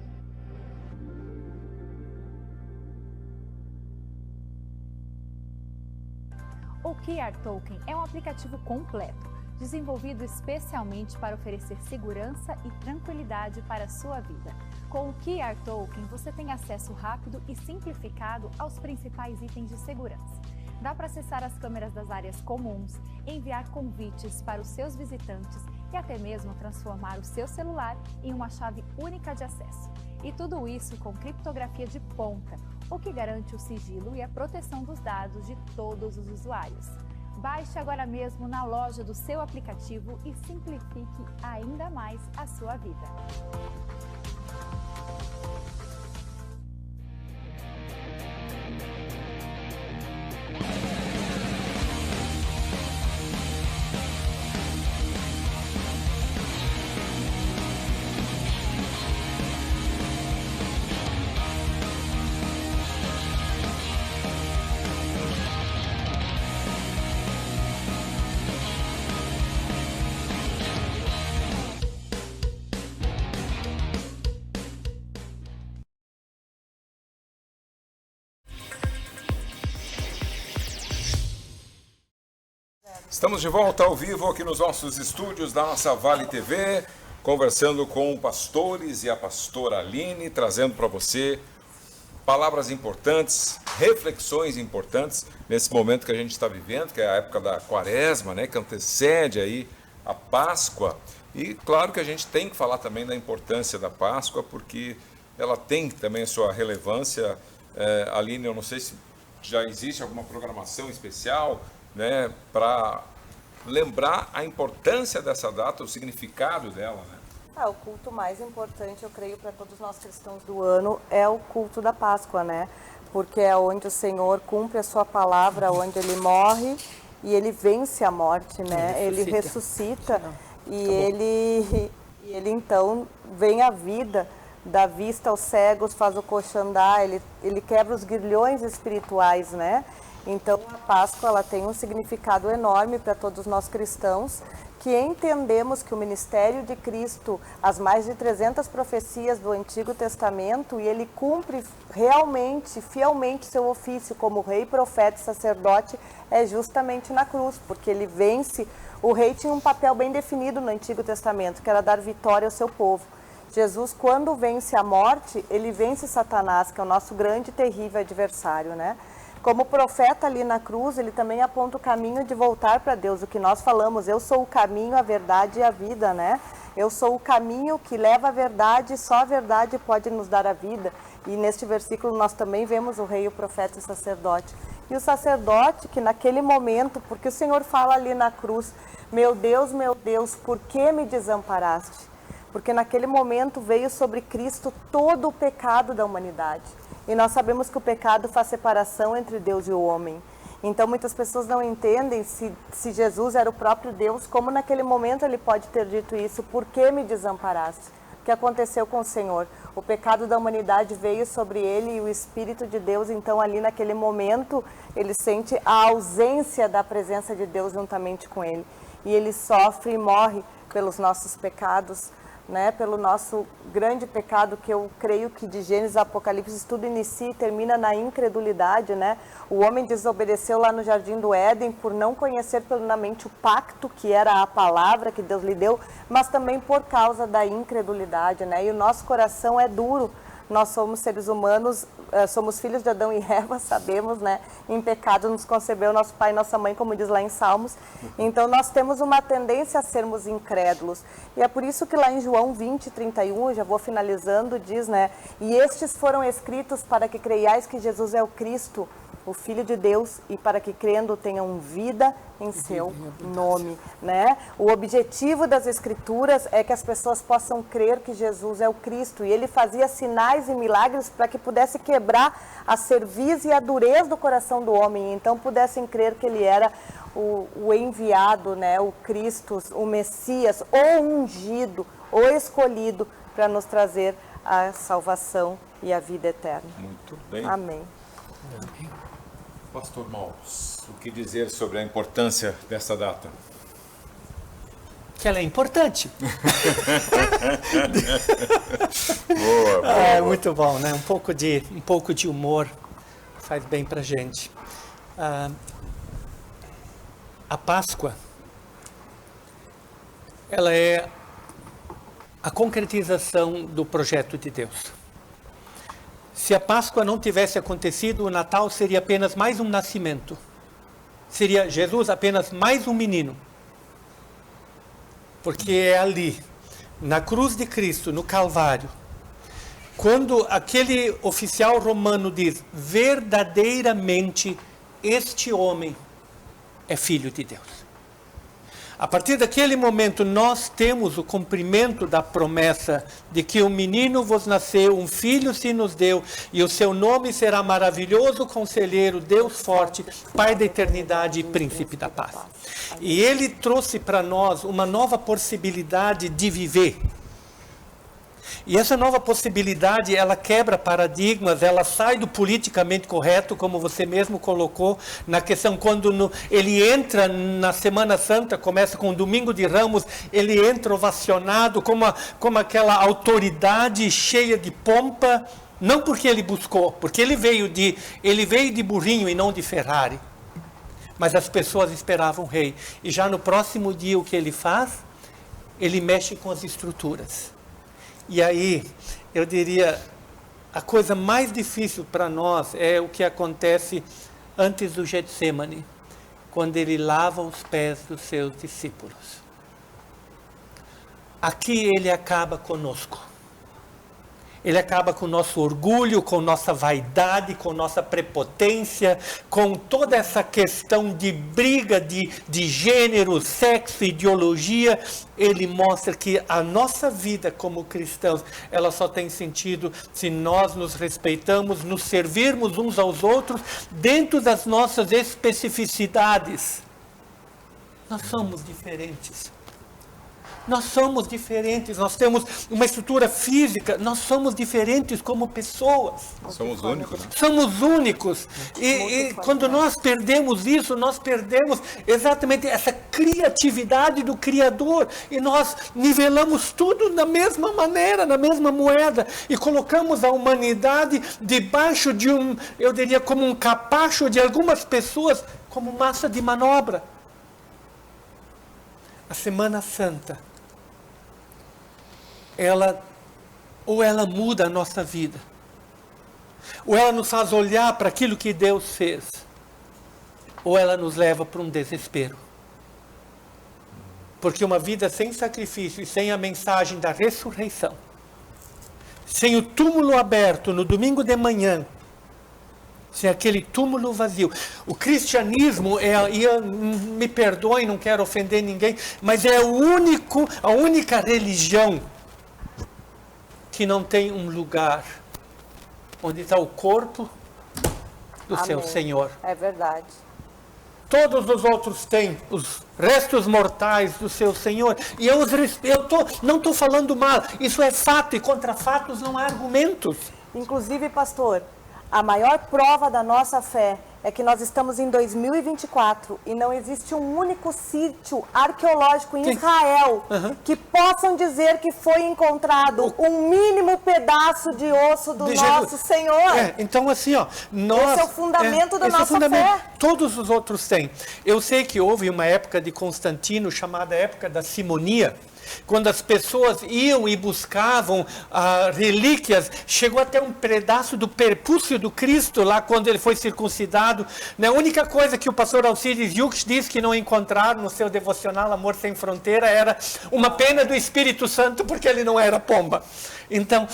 Speaker 8: O QR Token é um aplicativo completo. desenvolvido especialmente para oferecer segurança e tranquilidade para a sua vida. Com o QR Token, você tem acesso rápido e simplificado aos principais itens de segurança. Dá para acessar as câmeras das áreas comuns, enviar convites para os seus visitantes e até mesmo transformar o seu celular em uma chave única de acesso. E tudo isso com criptografia de ponta, o que garante o sigilo e a proteção dos dados de todos os usuários. Baixe agora mesmo na loja do seu aplicativo e simplifique ainda mais a sua vida.
Speaker 1: Estamos de volta ao vivo aqui nos nossos estúdios da nossa Vale TV, conversando com pastores e a pastora Aline, trazendo para você palavras importantes, reflexões importantes nesse momento que a gente está vivendo, que é a época da Quaresma, né, que antecede aí a Páscoa. E claro que a gente tem que falar também da importância da Páscoa, porque ela tem também a sua relevância. Aline, eu não sei se já existe alguma programação especial, né, para lembrar a importância dessa data, o significado dela, né?
Speaker 2: O culto mais importante, eu creio, para todos nós cristãos do ano é o culto da Páscoa, né? Porque é onde o Senhor cumpre a sua palavra, onde ele morre e ele vence a morte, né? Ele ressuscita e ele então vem à vida, dá vista aos cegos, faz o coxo andar, ele quebra os grilhões espirituais, né? Então, a Páscoa ela tem um significado enorme para todos nós cristãos, que entendemos que o ministério de Cristo, as mais de 300 profecias do Antigo Testamento, e ele cumpre realmente, fielmente seu ofício como rei, profeta e sacerdote, é justamente na cruz, porque ele vence. O rei tinha um papel bem definido no Antigo Testamento, que era dar vitória ao seu povo. Jesus, quando vence a morte, ele vence Satanás, que é o nosso grande e terrível adversário, né? Como profeta ali na cruz, ele também aponta o caminho de voltar para Deus, o que nós falamos, eu sou o caminho, a verdade e a vida, né? Eu sou o caminho que leva a verdade, só a verdade pode nos dar a vida. E neste versículo nós também vemos o rei, o profeta e o sacerdote. E o sacerdote que naquele momento, porque o Senhor fala ali na cruz, meu Deus, por que me desamparaste? Porque naquele momento veio sobre Cristo todo o pecado da humanidade. E nós sabemos que o pecado faz separação entre Deus e o homem. Então muitas pessoas não entendem se Jesus era o próprio Deus, como naquele momento ele pode ter dito isso, por que me desamparaste? O que aconteceu com o Senhor? O pecado da humanidade veio sobre ele e o Espírito de Deus, então ali naquele momento ele sente a ausência da presença de Deus juntamente com ele. E ele sofre e morre pelos nossos pecados, né, pelo nosso grande pecado, que eu creio que de Gênesis a Apocalipse tudo inicia e termina na incredulidade, né? O homem desobedeceu lá no Jardim do Éden por não conhecer plenamente o pacto, que era a palavra que Deus lhe deu, mas também por causa da incredulidade, né? E o nosso coração é duro. Nós somos seres humanos, somos filhos de Adão e Eva, sabemos, né? Em pecado nos concebeu nosso pai e nossa mãe, como diz lá em Salmos. Então nós temos uma tendência a sermos incrédulos. E é por isso que lá em João 20, 31, já vou finalizando, diz, né? E estes foram escritos para que creiais que Jesus é o Cristo, o Filho de Deus, e para que crendo tenham vida em seu nome, né? O objetivo das Escrituras é que as pessoas possam crer que Jesus é o Cristo, e ele fazia sinais e milagres para que pudesse quebrar a cerviz e a dureza do coração do homem, então pudessem crer que ele era o enviado, né? O Cristo, o Messias, o ungido, o escolhido para nos trazer a salvação e a vida eterna.
Speaker 1: Muito bem.
Speaker 2: Amém.
Speaker 1: Pastor Maus, o que dizer sobre a importância dessa data?
Speaker 3: Que ela é importante.
Speaker 1: Boa.
Speaker 3: É muito bom, né? Um pouco de humor faz bem pra gente. A Páscoa ela é a concretização do projeto de Deus. Se a Páscoa não tivesse acontecido, o Natal seria apenas mais um nascimento. Seria Jesus apenas mais um menino. Porque é ali, na cruz de Cristo, no Calvário, quando aquele oficial romano diz, verdadeiramente este homem é filho de Deus. A partir daquele momento, nós temos o cumprimento da promessa de que um menino vos nasceu, um filho se nos deu, e o seu nome será maravilhoso, conselheiro, Deus forte, Pai da eternidade e príncipe da paz. E ele trouxe para nós uma nova possibilidade de viver. E essa nova possibilidade, ela quebra paradigmas, ela sai do politicamente correto, como você mesmo colocou, na questão quando ele entra na Semana Santa, começa com o Domingo de Ramos, ele entra ovacionado como aquela autoridade cheia de pompa, não porque ele buscou, porque ele veio de burrinho e não de Ferrari. Mas as pessoas esperavam o rei. E já no próximo dia, o que ele faz? Ele mexe com as estruturas. E aí, eu diria, a coisa mais difícil para nós é o que acontece antes do Getsemane, quando ele lava os pés dos seus discípulos. Aqui ele acaba conosco. Ele acaba com o nosso orgulho, com nossa vaidade, com nossa prepotência, com toda essa questão de briga de gênero, sexo, ideologia. Ele mostra que a nossa vida como cristãos, ela só tem sentido se nós nos respeitamos, nos servirmos uns aos outros, dentro das nossas especificidades. Nós somos diferentes. Nós somos diferentes, nós temos uma estrutura física, nós somos diferentes como pessoas.
Speaker 1: Somos únicos. Né?
Speaker 3: Somos únicos. E quando nós perdemos isso, nós perdemos exatamente essa criatividade do Criador. E nós nivelamos tudo da mesma maneira, na mesma moeda. E colocamos a humanidade debaixo de eu diria, como um capacho de algumas pessoas, como massa de manobra. A Semana Santa, ela muda a nossa vida, ou ela nos faz olhar para aquilo que Deus fez, ou ela nos leva para um desespero. Porque uma vida sem sacrifício e sem a mensagem da ressurreição, sem o túmulo aberto no domingo de manhã, sem aquele túmulo vazio. O cristianismo me perdoem, não quero ofender ninguém, mas é a única religião que não tem um lugar onde está o corpo do seu Senhor.
Speaker 2: É verdade.
Speaker 3: Todos os outros têm os restos mortais do seu Senhor. E não estou falando mal. Isso é fato, e contra fatos não há argumentos.
Speaker 2: Inclusive, pastor, a maior prova da nossa fé é que nós estamos em 2024 e não existe um único sítio arqueológico em Israel que possam dizer que foi encontrado um mínimo pedaço de osso do nosso Senhor.
Speaker 3: Então assim,
Speaker 2: esse é o fundamento da nossa fé.
Speaker 3: Todos os outros têm. Eu sei que houve uma época de Constantino, chamada época da simonia, quando as pessoas iam e buscavam relíquias, chegou até um pedaço do prepúcio do Cristo, lá quando ele foi circuncidado. A única coisa que o pastor Alcides Yuks diz que não encontraram no seu devocional Amor Sem Fronteira era uma pena do Espírito Santo, porque ele não era pomba. Então,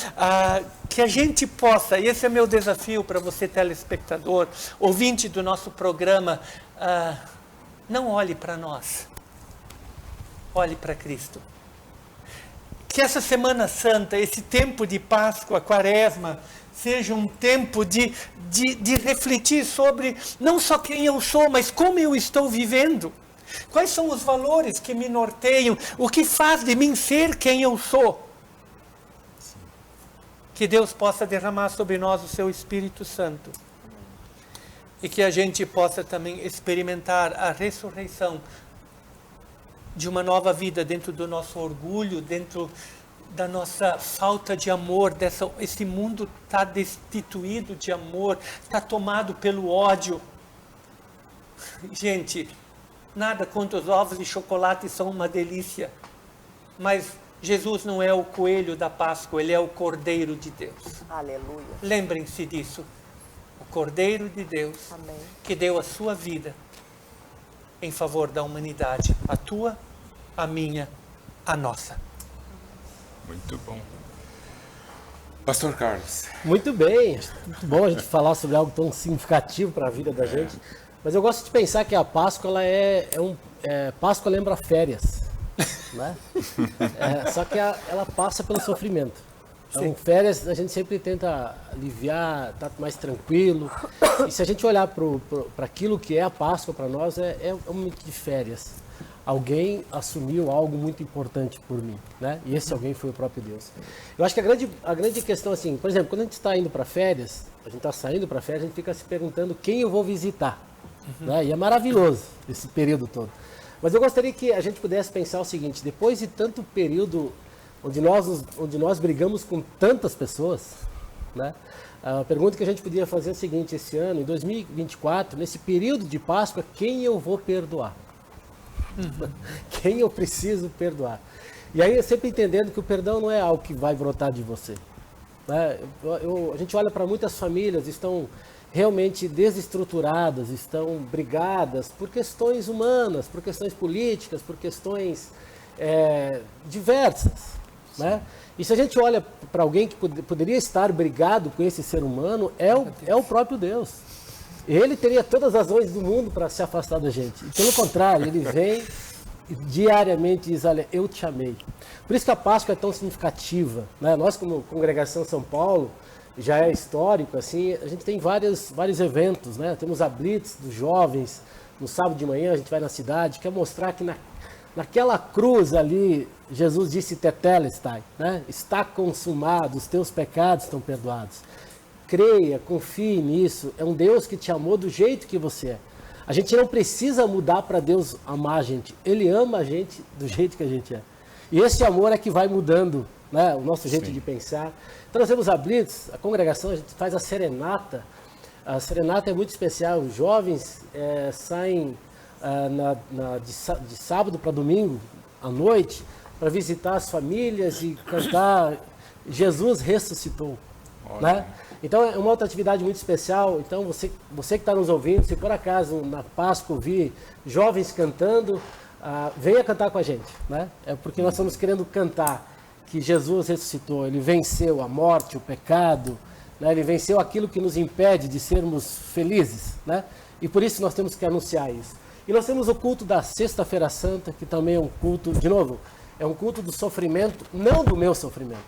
Speaker 3: que a gente possa, e esse é meu desafio para você, telespectador, ouvinte do nosso programa, não olhe para nós, olhe para Cristo. Que essa Semana Santa, esse tempo de Páscoa, Quaresma, seja um tempo de refletir sobre não só quem eu sou, mas como eu estou vivendo. Quais são os valores que me norteiam? O que faz de mim ser quem eu sou? Que Deus possa derramar sobre nós o seu Espírito Santo. E que a gente possa também experimentar a ressurreição de uma nova vida dentro do nosso orgulho, dentro da nossa falta de amor. Esse mundo está destituído de amor, está tomado pelo ódio. Gente, nada contra os ovos de chocolate, são uma delícia. Mas Jesus não é o coelho da Páscoa, ele é o Cordeiro de Deus.
Speaker 2: Aleluia.
Speaker 3: Lembrem-se disso. O Cordeiro de Deus,
Speaker 2: Amém.
Speaker 3: que deu a sua vida em favor da humanidade. A tua, a minha, a nossa.
Speaker 1: Muito bom. Pastor Carlos.
Speaker 4: Muito bem, muito bom a gente falar sobre algo tão significativo para a vida da gente. Mas eu gosto de pensar que a Páscoa, Páscoa lembra férias, né? Só que ela passa pelo sofrimento. Então, férias a gente sempre tenta aliviar, tá mais tranquilo. E se a gente olhar para aquilo que é a Páscoa para nós, é um momento de férias. Alguém assumiu algo muito importante por mim, né? E esse alguém foi o próprio Deus. Eu acho que a grande questão, assim, por exemplo, quando a gente está indo para férias, a gente está saindo para férias, a gente fica se perguntando quem eu vou visitar, né? E é maravilhoso esse período todo. Mas eu gostaria que a gente pudesse pensar o seguinte: depois de tanto período onde nós brigamos com tantas pessoas, né? A pergunta que a gente podia fazer é a seguinte: esse ano, em 2024, nesse período de Páscoa, quem eu vou perdoar? Quem eu preciso perdoar? E aí eu sempre entendendo que o perdão não é algo que vai brotar de você, né? A gente olha para muitas famílias, estão realmente desestruturadas, estão brigadas por questões humanas, por questões políticas, por questões diversas, né? E se a gente olha para alguém que poderia estar brigado com esse ser humano, é o próprio Deus. Ele teria todas as razões do mundo para se afastar da gente. E, pelo contrário, ele vem e diariamente diz: olha, eu te amei. Por isso que a Páscoa é tão significativa, né? Nós, como Congregação São Paulo, já é histórico, assim, a gente tem vários eventos, né? Temos a Blitz dos jovens, no sábado de manhã a gente vai na cidade, quer mostrar que naquela cruz ali, Jesus disse tetelestai, né? Está consumado, os teus pecados estão perdoados. Creia, confie nisso, é um Deus que te amou do jeito que você é. A gente não precisa mudar para Deus amar a gente, Ele ama a gente do jeito que a gente é. E esse amor é que vai mudando, né, o nosso jeito de pensar. Então nós temos a Blitz, a congregação, a gente faz a serenata. A serenata é muito especial, os jovens saem de sábado para domingo, à noite, para visitar as famílias e cantar Jesus ressuscitou, né? Então é uma outra atividade muito especial. Então você que está nos ouvindo, se por acaso na Páscoa ouvir jovens cantando, venha cantar com a gente, né? É porque nós estamos querendo cantar que Jesus ressuscitou, Ele venceu a morte, o pecado, né? Ele venceu aquilo que nos impede de sermos felizes, né? E por isso nós temos que anunciar isso. E nós temos o culto da Sexta-feira Santa, que também é um culto, de novo, é um culto do sofrimento, não do meu sofrimento,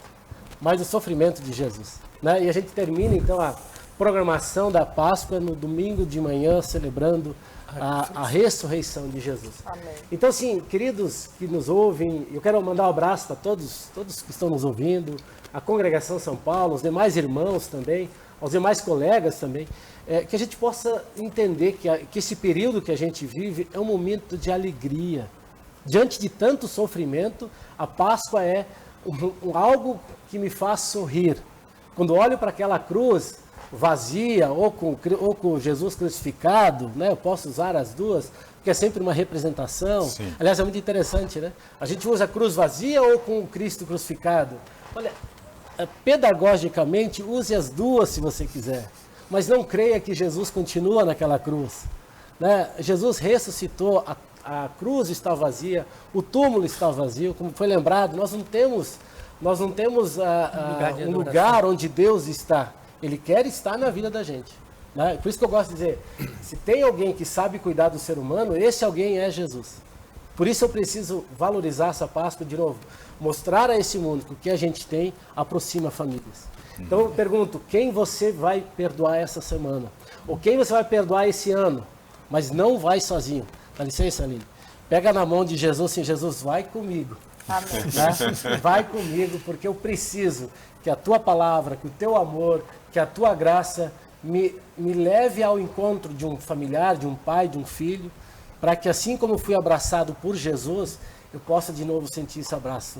Speaker 4: mas do sofrimento de Jesus, né? E a gente termina então a programação da Páscoa no domingo de manhã, celebrando a ressurreição de Jesus.
Speaker 2: Amém.
Speaker 4: Então, assim, queridos que nos ouvem, eu quero mandar um abraço para todos que estão nos ouvindo, a Congregação São Paulo, os demais irmãos também, aos demais colegas também, que a gente possa entender que esse período que a gente vive é um momento de alegria. Diante de tanto sofrimento, a Páscoa é algo que me faz sorrir. Quando olho para aquela cruz vazia ou com Jesus crucificado, né? Eu posso usar as duas, porque é sempre uma representação. Sim. Aliás, é muito interessante, né? A gente usa a cruz vazia ou com o Cristo crucificado? Olha, pedagogicamente, use as duas se você quiser, mas não creia que Jesus continua naquela cruz, né? Jesus ressuscitou, a cruz está vazia, o túmulo está vazio, como foi lembrado, nós não temos um lugar onde Deus está. Ele quer estar na vida da gente, né? Por isso que eu gosto de dizer, se tem alguém que sabe cuidar do ser humano, esse alguém é Jesus. Por isso eu preciso valorizar essa Páscoa de novo, mostrar a esse mundo que o que a gente tem aproxima famílias. Então eu pergunto, quem você vai perdoar essa semana? Ou quem você vai perdoar esse ano? Mas não vai sozinho. Dá licença, Aline. Pega na mão de Jesus, assim, Jesus, vai comigo.
Speaker 2: Amém.
Speaker 4: Né? Vai comigo, porque eu preciso que a tua palavra, que o teu amor, que a tua graça me leve ao encontro de um familiar, de um pai, de um filho, para que assim como fui abraçado por Jesus, eu possa de novo sentir esse abraço.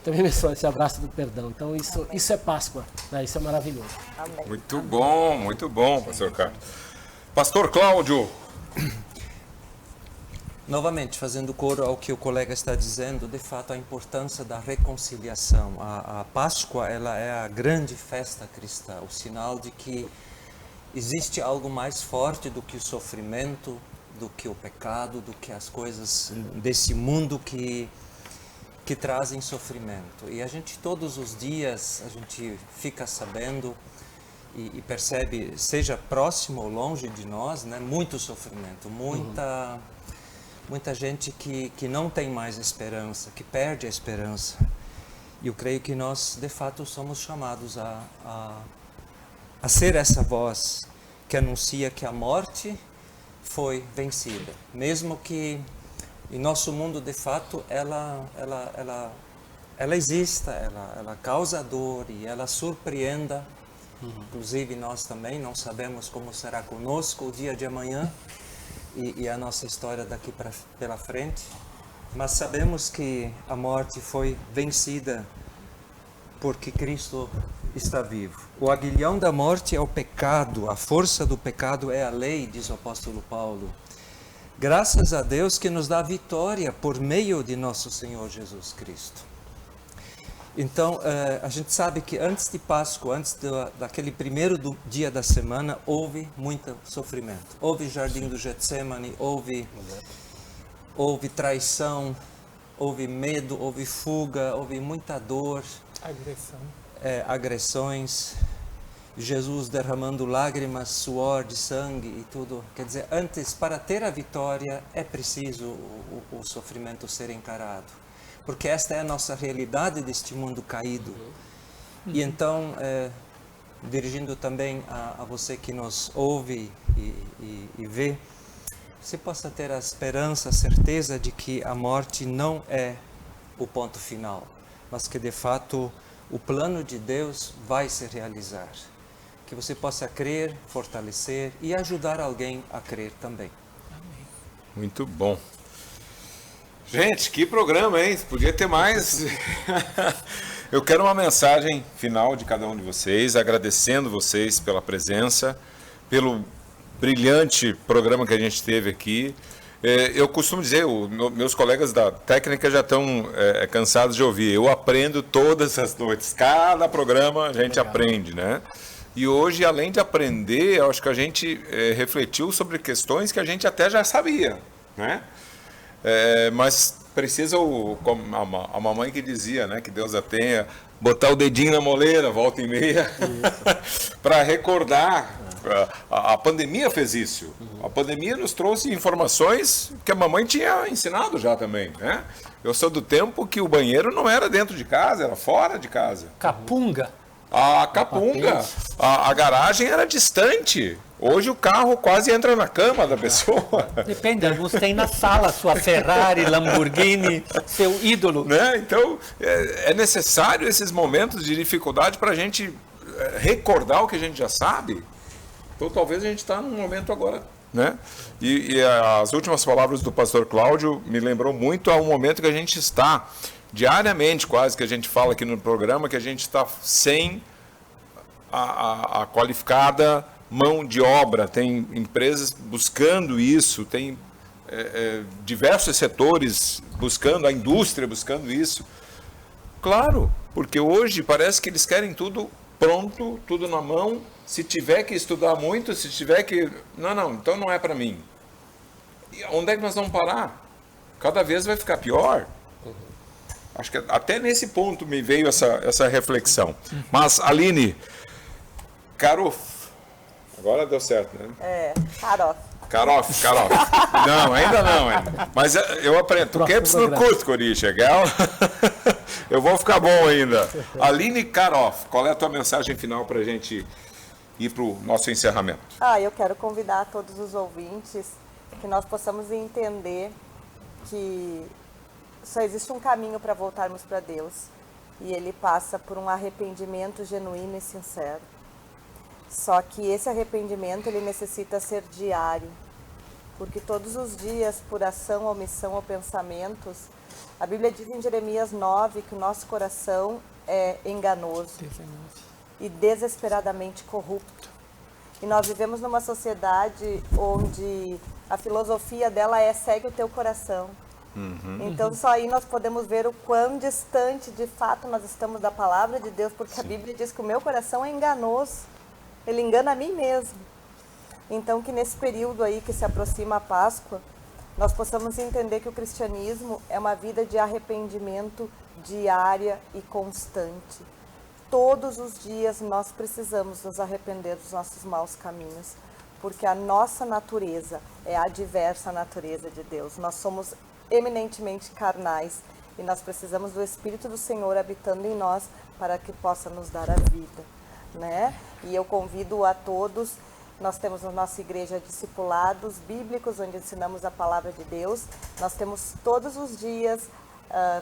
Speaker 4: Também me soa esse abraço do perdão. Então isso é Páscoa, né? Isso é maravilhoso.
Speaker 2: Amém.
Speaker 1: Muito bom, pastor Carlos. Pastor Cláudio,
Speaker 5: Novamente, fazendo coro ao que o colega está dizendo, de fato, a importância da reconciliação. A Páscoa, ela é a grande festa cristã, o sinal de que existe algo mais forte do que o sofrimento, do que o pecado, do que as coisas desse mundo que trazem sofrimento. E a gente, todos os dias, a gente fica sabendo e percebe, seja próximo ou longe de nós, né, muito sofrimento, muita gente que não tem mais esperança, que perde a esperança. E eu creio que nós, de fato, somos chamados a ser essa voz que anuncia que a morte foi vencida. Mesmo que em nosso mundo, de fato, ela exista, ela causa dor e ela surpreenda. Inclusive nós também não sabemos como será conosco o dia de amanhã e a nossa história daqui pela frente, mas sabemos que a morte foi vencida porque Cristo está vivo. O aguilhão da morte é o pecado, a força do pecado é a lei, diz o apóstolo Paulo. Graças a Deus que nos dá vitória por meio de nosso Senhor Jesus Cristo. Então, a gente sabe que antes de Páscoa, antes daquele primeiro dia da semana, houve muito sofrimento. Houve Jardim do Getsemane, houve traição, houve medo, houve fuga, houve muita dor. Agressões. Jesus derramando lágrimas, suor de sangue e tudo. Quer dizer, antes, para ter a vitória, é preciso o sofrimento ser encarado. Porque esta é a nossa realidade deste mundo caído. E então, dirigindo também a você que nos ouve e vê, você possa ter a esperança, a certeza de que a morte não é o ponto final, mas que de fato o plano de Deus vai se realizar. Que você possa crer, fortalecer e ajudar alguém a crer também.
Speaker 1: Amém. Muito bom. Gente, que programa, hein? Podia ter mais. Eu quero uma mensagem final de cada um de vocês, agradecendo vocês pela presença, pelo brilhante programa que a gente teve aqui. Eu costumo dizer, meus colegas da técnica já estão cansados de ouvir. Eu aprendo todas as noites. Cada programa a gente aprende, né? E hoje, além de aprender, eu acho que a gente refletiu sobre questões que a gente até já sabia, né? Mas precisa, a mamãe que dizia, né, que Deus a tenha, botar o dedinho na moleira, volta e meia, para recordar. A pandemia fez isso. A pandemia nos trouxe informações que a mamãe tinha ensinado já também, né? Eu sou do tempo que o banheiro não era dentro de casa, era fora de casa.
Speaker 3: Capunga.
Speaker 1: A capunga. A garagem era distante. Hoje o carro quase entra na cama da pessoa.
Speaker 3: Depende, alguns têm na sala sua Ferrari, Lamborghini, seu ídolo.
Speaker 1: Né? Então, é necessário esses momentos de dificuldade para a gente recordar o que a gente já sabe. Então, talvez a gente está num momento agora, né? E as últimas palavras do pastor Cláudio me lembrou muito ao momento que a gente está, diariamente quase, que a gente fala aqui no programa, que a gente está sem a qualificada mão de obra. Tem empresas buscando isso, tem diversos setores buscando, a indústria buscando isso. Claro, porque hoje parece que eles querem tudo pronto, tudo na mão. Se tiver que estudar muito, se tiver que... Não, então não é para mim. E onde é que nós vamos parar? Cada vez vai ficar pior. Acho que até nesse ponto me veio essa reflexão. Mas, Aline, Karof, agora deu certo, né? Karof. Não, ainda não. Mas eu aprendo. Tu queres no curso, Coricha, legal? Eu vou ficar bom ainda. Aline Karof, qual é a tua mensagem final para a gente ir para o nosso encerramento?
Speaker 2: Eu quero convidar todos os ouvintes que nós possamos entender que só existe um caminho para voltarmos para Deus, e ele passa por um arrependimento genuíno e sincero. Só que esse arrependimento ele necessita ser diário, porque todos os dias, por ação, omissão ou pensamentos, a Bíblia diz em Jeremias 9 que o nosso coração é enganoso e desesperadamente corrupto. E nós vivemos numa sociedade onde a filosofia dela é segue o teu coração. Então só aí nós podemos ver o quão distante de fato nós estamos da palavra de Deus, porque a Bíblia diz que o meu coração é enganoso, ele engana a mim mesmo. Então que nesse período aí que se aproxima a Páscoa, nós possamos entender que o cristianismo é uma vida de arrependimento diária e constante. Todos os dias nós precisamos nos arrepender dos nossos maus caminhos, porque a nossa natureza é adversa à natureza de Deus. Nós somos eminentemente carnais e nós precisamos do Espírito do Senhor habitando em nós para que possa nos dar a vida, né? E eu convido a todos, nós temos na nossa igreja discipulados bíblicos, onde ensinamos a palavra de Deus. Nós temos todos os dias,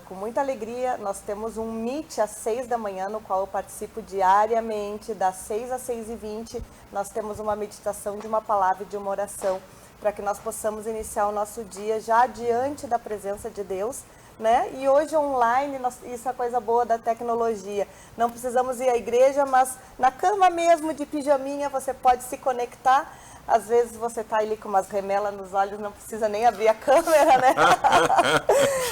Speaker 2: com muita alegria, nós temos um Meet às 6 da manhã, no qual eu participo diariamente, das 6 às 6h20, nós temos uma meditação de uma palavra e de uma oração, para que nós possamos iniciar o nosso dia já diante da presença de Deus, né? E hoje online, isso é a coisa boa da tecnologia. Não precisamos ir à igreja, mas na cama mesmo, de pijaminha, você pode se conectar. Às vezes você está ali com umas remelas nos olhos, não precisa nem abrir a câmera, né?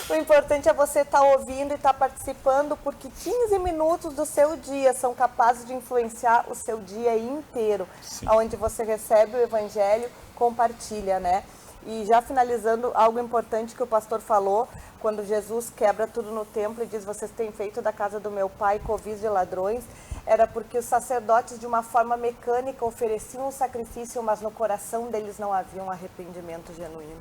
Speaker 2: O importante é você estar ouvindo e estar participando, porque 15 minutos do seu dia são capazes de influenciar o seu dia inteiro. Onde você recebe o Evangelho, compartilha, né? E já finalizando, algo importante que o pastor falou, quando Jesus quebra tudo no templo e diz, vocês têm feito da casa do meu pai covis de ladrões, era porque os sacerdotes de uma forma mecânica ofereciam um sacrifício, mas no coração deles não havia um arrependimento genuíno.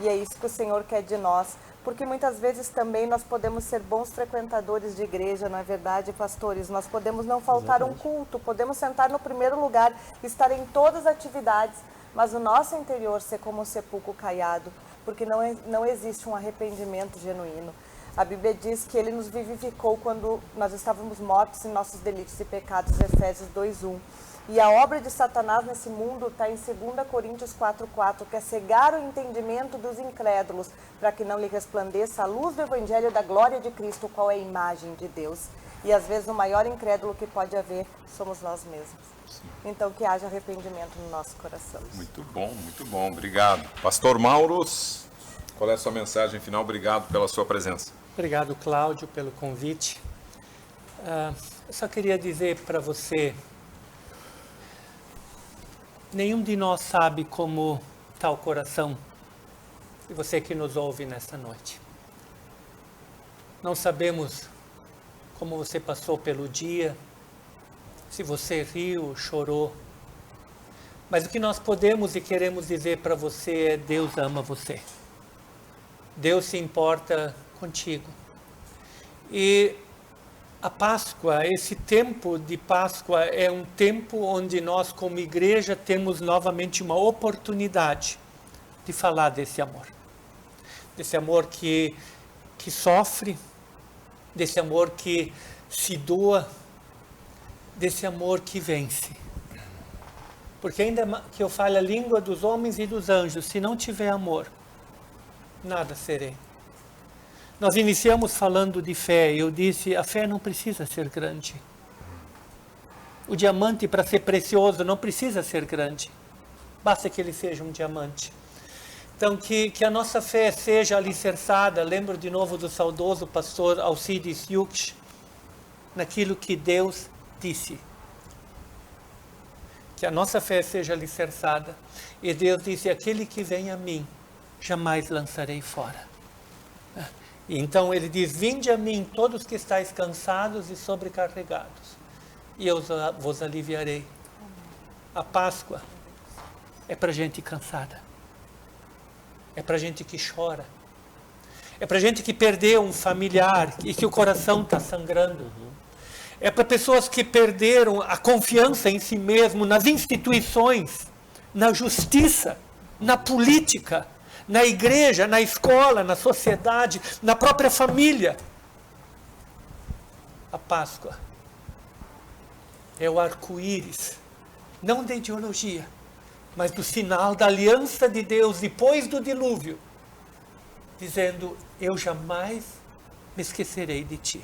Speaker 2: E é isso que o Senhor quer de nós, porque muitas vezes também nós podemos ser bons frequentadores de igreja, não é verdade, pastores? Nós podemos não faltar um culto, podemos sentar no primeiro lugar, estar em todas as atividades, mas o nosso interior ser como um sepulcro caiado, porque não existe um arrependimento genuíno. A Bíblia diz que Ele nos vivificou quando nós estávamos mortos em nossos delitos e pecados, Efésios 2:1. E a obra de Satanás nesse mundo está em 2 Coríntios 4:4, que é cegar o entendimento dos incrédulos, para que não lhe resplandeça a luz do Evangelho da glória de Cristo, qual é a imagem de Deus. E às vezes o maior incrédulo que pode haver somos nós mesmos. Então que haja arrependimento no nosso coração.
Speaker 1: Muito bom, obrigado. Pastor Mauros, qual é a sua mensagem final? Obrigado pela sua presença.
Speaker 3: Obrigado, Cláudio, pelo convite. Eu só queria dizer para você, nenhum de nós sabe como está o coração de você que nos ouve nesta noite. Não sabemos como você passou pelo dia, se você riu, chorou. Mas o que nós podemos e queremos dizer para você é: Deus ama você. Deus se importa contigo. E a Páscoa, esse tempo de Páscoa é um tempo onde nós como igreja temos novamente uma oportunidade de falar desse amor. Desse amor que sofre, desse amor que se doa, desse amor que vence. Porque ainda que eu fale a língua dos homens e dos anjos, se não tiver amor, nada serei. Nós iniciamos falando de fé, eu disse, a fé não precisa ser grande. O diamante, para ser precioso, não precisa ser grande. Basta que ele seja um diamante. Então, que a nossa fé seja alicerçada, lembro de novo do saudoso pastor Alcides Yuxch, naquilo que Deus disse. Que a nossa fé seja alicerçada. E Deus disse, aquele que vem a mim, jamais lançarei fora. E então ele diz, vinde a mim todos que estáis cansados e sobrecarregados, e eu vos aliviarei. A Páscoa é para gente cansada. É para gente que chora. É para gente que perdeu um familiar e que o coração está sangrando. É para pessoas que perderam a confiança em si mesmo, nas instituições, na justiça, na política, na igreja, na escola, na sociedade, na própria família. A Páscoa é o arco-íris, não da ideologia, mas do sinal da aliança de Deus depois do dilúvio, dizendo, eu jamais me esquecerei de ti.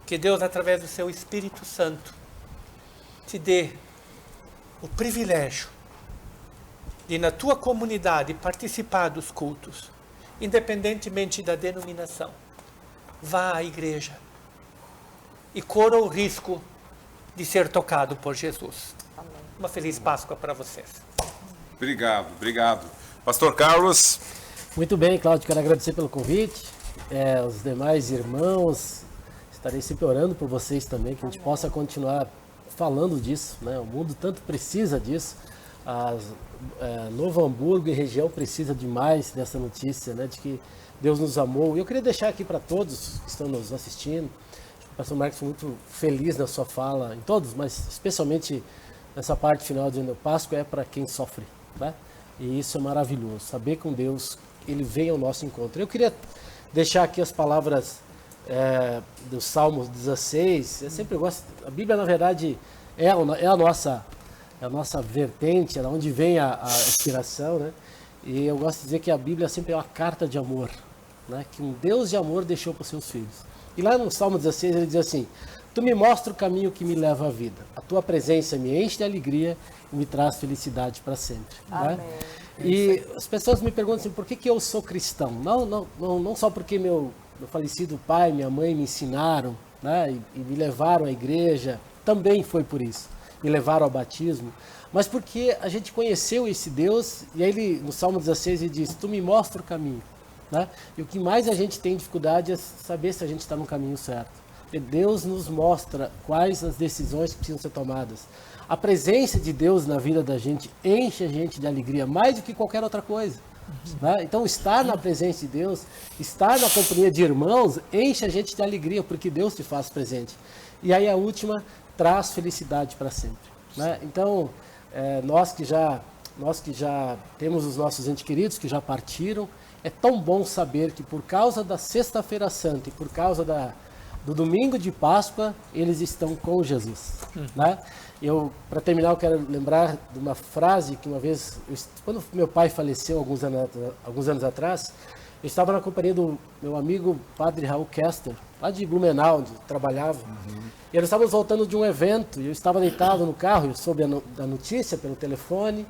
Speaker 3: Que Deus, através do seu Espírito Santo, te dê o privilégio de, na tua comunidade, participar dos cultos, independentemente da denominação, vá à igreja e corra o risco de ser tocado por Jesus. Amém. Uma feliz Páscoa para vocês.
Speaker 1: Obrigado, obrigado. Pastor Carlos.
Speaker 4: Muito bem, Cláudio, quero agradecer pelo convite. Os demais irmãos, estarei sempre orando por vocês também, que a gente possa continuar falando disso, né? O mundo tanto precisa disso. Novo Hamburgo e região precisa demais dessa notícia, né? De que Deus nos amou. E eu queria deixar aqui para todos que estão nos assistindo, o pastor Marcos foi muito feliz na sua fala, em todos, mas especialmente nessa parte final, dizendo Páscoa é para quem sofre, né? E isso é maravilhoso, saber com Deus, Ele vem ao nosso encontro. Eu queria deixar aqui as palavras do Salmo 16, eu sempre gosto, a Bíblia na verdade é a nossa vertente, é onde vem a inspiração, né? E eu gosto de dizer que a Bíblia sempre é uma carta de amor, né? Que um Deus de amor deixou para os seus filhos. E lá no Salmo 16 ele diz assim: Tu me mostra o caminho que me leva à vida. A tua presença me enche de alegria e me traz felicidade para sempre.
Speaker 2: Amém.
Speaker 4: Né? E as pessoas me perguntam assim, por que eu sou cristão? Não só porque meu falecido pai, minha mãe me ensinaram, né? E me levaram à igreja, também foi por isso. Me levaram ao batismo, mas porque a gente conheceu esse Deus, e aí ele, no Salmo 16 ele diz, tu me mostra o caminho. Né? E o que mais a gente tem dificuldade é saber se a gente está no caminho certo. Porque Deus nos mostra quais as decisões que precisam ser tomadas. A presença de Deus na vida da gente enche a gente de alegria, mais do que qualquer outra coisa. Né? Então, estar na presença de Deus, estar na companhia de irmãos, enche a gente de alegria, porque Deus te faz presente. E aí a última, traz felicidade para sempre. Né? Então, nós que já temos os nossos entes queridos que já partiram, é tão bom saber que por causa da Sexta-feira Santa e por causa do domingo de Páscoa, eles estão com Jesus. Né? Para terminar, eu quero lembrar de uma frase que uma vez, quando meu pai faleceu alguns anos atrás, eu estava na companhia do meu amigo Padre Raul Kester, lá de Blumenau, onde eu trabalhava. E nós estávamos voltando de um evento, e eu estava deitado no carro, eu soube a notícia pelo telefone,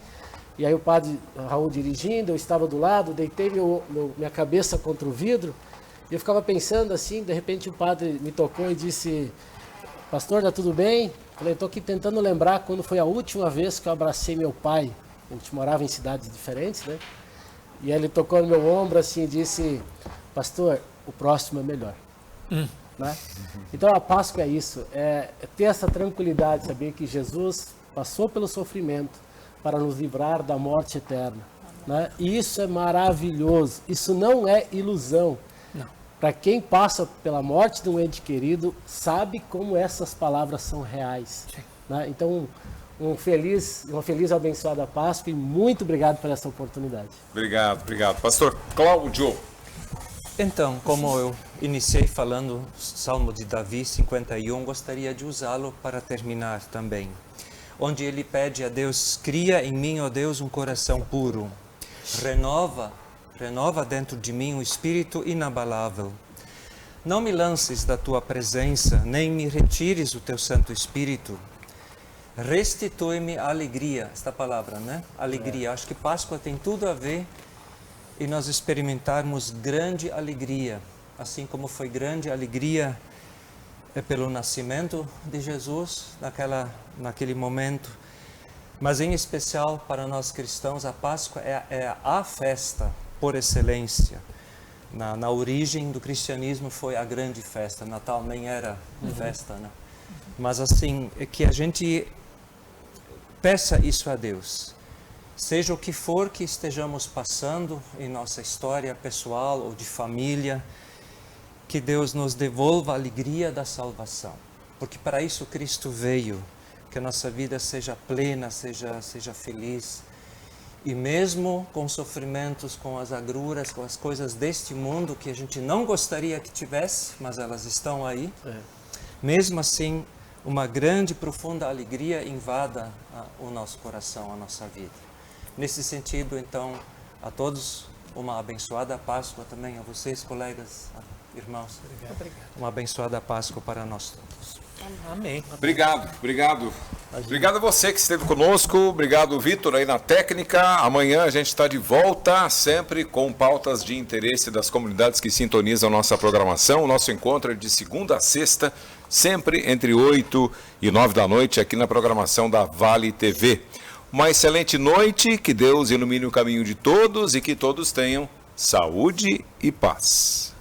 Speaker 4: e aí o Padre Raul dirigindo, eu estava do lado, deitei minha cabeça contra o vidro, e eu ficava pensando assim, de repente o padre me tocou e disse, pastor, tá tudo bem? Falei, estou aqui tentando lembrar quando foi a última vez que eu abracei meu pai. A gente morava em cidades diferentes, né? E aí ele tocou no meu ombro assim e disse, pastor, o próximo é melhor. Né? Então a Páscoa é isso, é ter essa tranquilidade, saber que Jesus passou pelo sofrimento para nos livrar da morte eterna. Né? E isso é maravilhoso, isso não é ilusão. Para quem passa pela morte de um ente querido, sabe como essas palavras são reais. Né? Então, uma feliz e abençoada Páscoa e muito obrigado por essa oportunidade.
Speaker 1: Obrigado. Pastor Cláudio.
Speaker 5: Então, como eu iniciei falando Salmo de Davi 51, gostaria de usá-lo para terminar também. Onde ele pede a Deus, cria em mim, ó Deus, um coração puro. Renova dentro de mim um espírito inabalável. Não me lances da tua presença, nem me retires o teu Santo Espírito. Restitui-me a alegria, esta palavra, né? Alegria. Acho que Páscoa tem tudo a ver e nós experimentarmos grande alegria, assim como foi grande alegria pelo nascimento de Jesus naquele momento, mas em especial para nós cristãos a Páscoa é a festa por excelência. Na origem do cristianismo foi a grande festa, Natal nem era festa, né? Mas assim, é que a gente peça isso a Deus, seja o que for que estejamos passando em nossa história pessoal ou de família, que Deus nos devolva a alegria da salvação, porque para isso Cristo veio, que a nossa vida seja plena, seja feliz, e mesmo com sofrimentos, com as agruras, com as coisas deste mundo que a gente não gostaria que tivesse, mas elas estão aí, mesmo assim, uma grande, profunda alegria invada o nosso coração, a nossa vida. Nesse sentido, então, a todos uma abençoada Páscoa também, a vocês, colegas, irmãos.
Speaker 3: Obrigado.
Speaker 5: Uma abençoada Páscoa para nós todos.
Speaker 3: Amém.
Speaker 1: Obrigado. Obrigado a você que esteve conosco, obrigado Vitor aí na técnica. Amanhã a gente está de volta, sempre com pautas de interesse das comunidades que sintonizam nossa programação. O nosso encontro é de segunda a sexta, sempre entre 8 e 9 da noite, aqui na programação da Vale TV. Uma excelente noite, que Deus ilumine o caminho de todos e que todos tenham saúde e paz.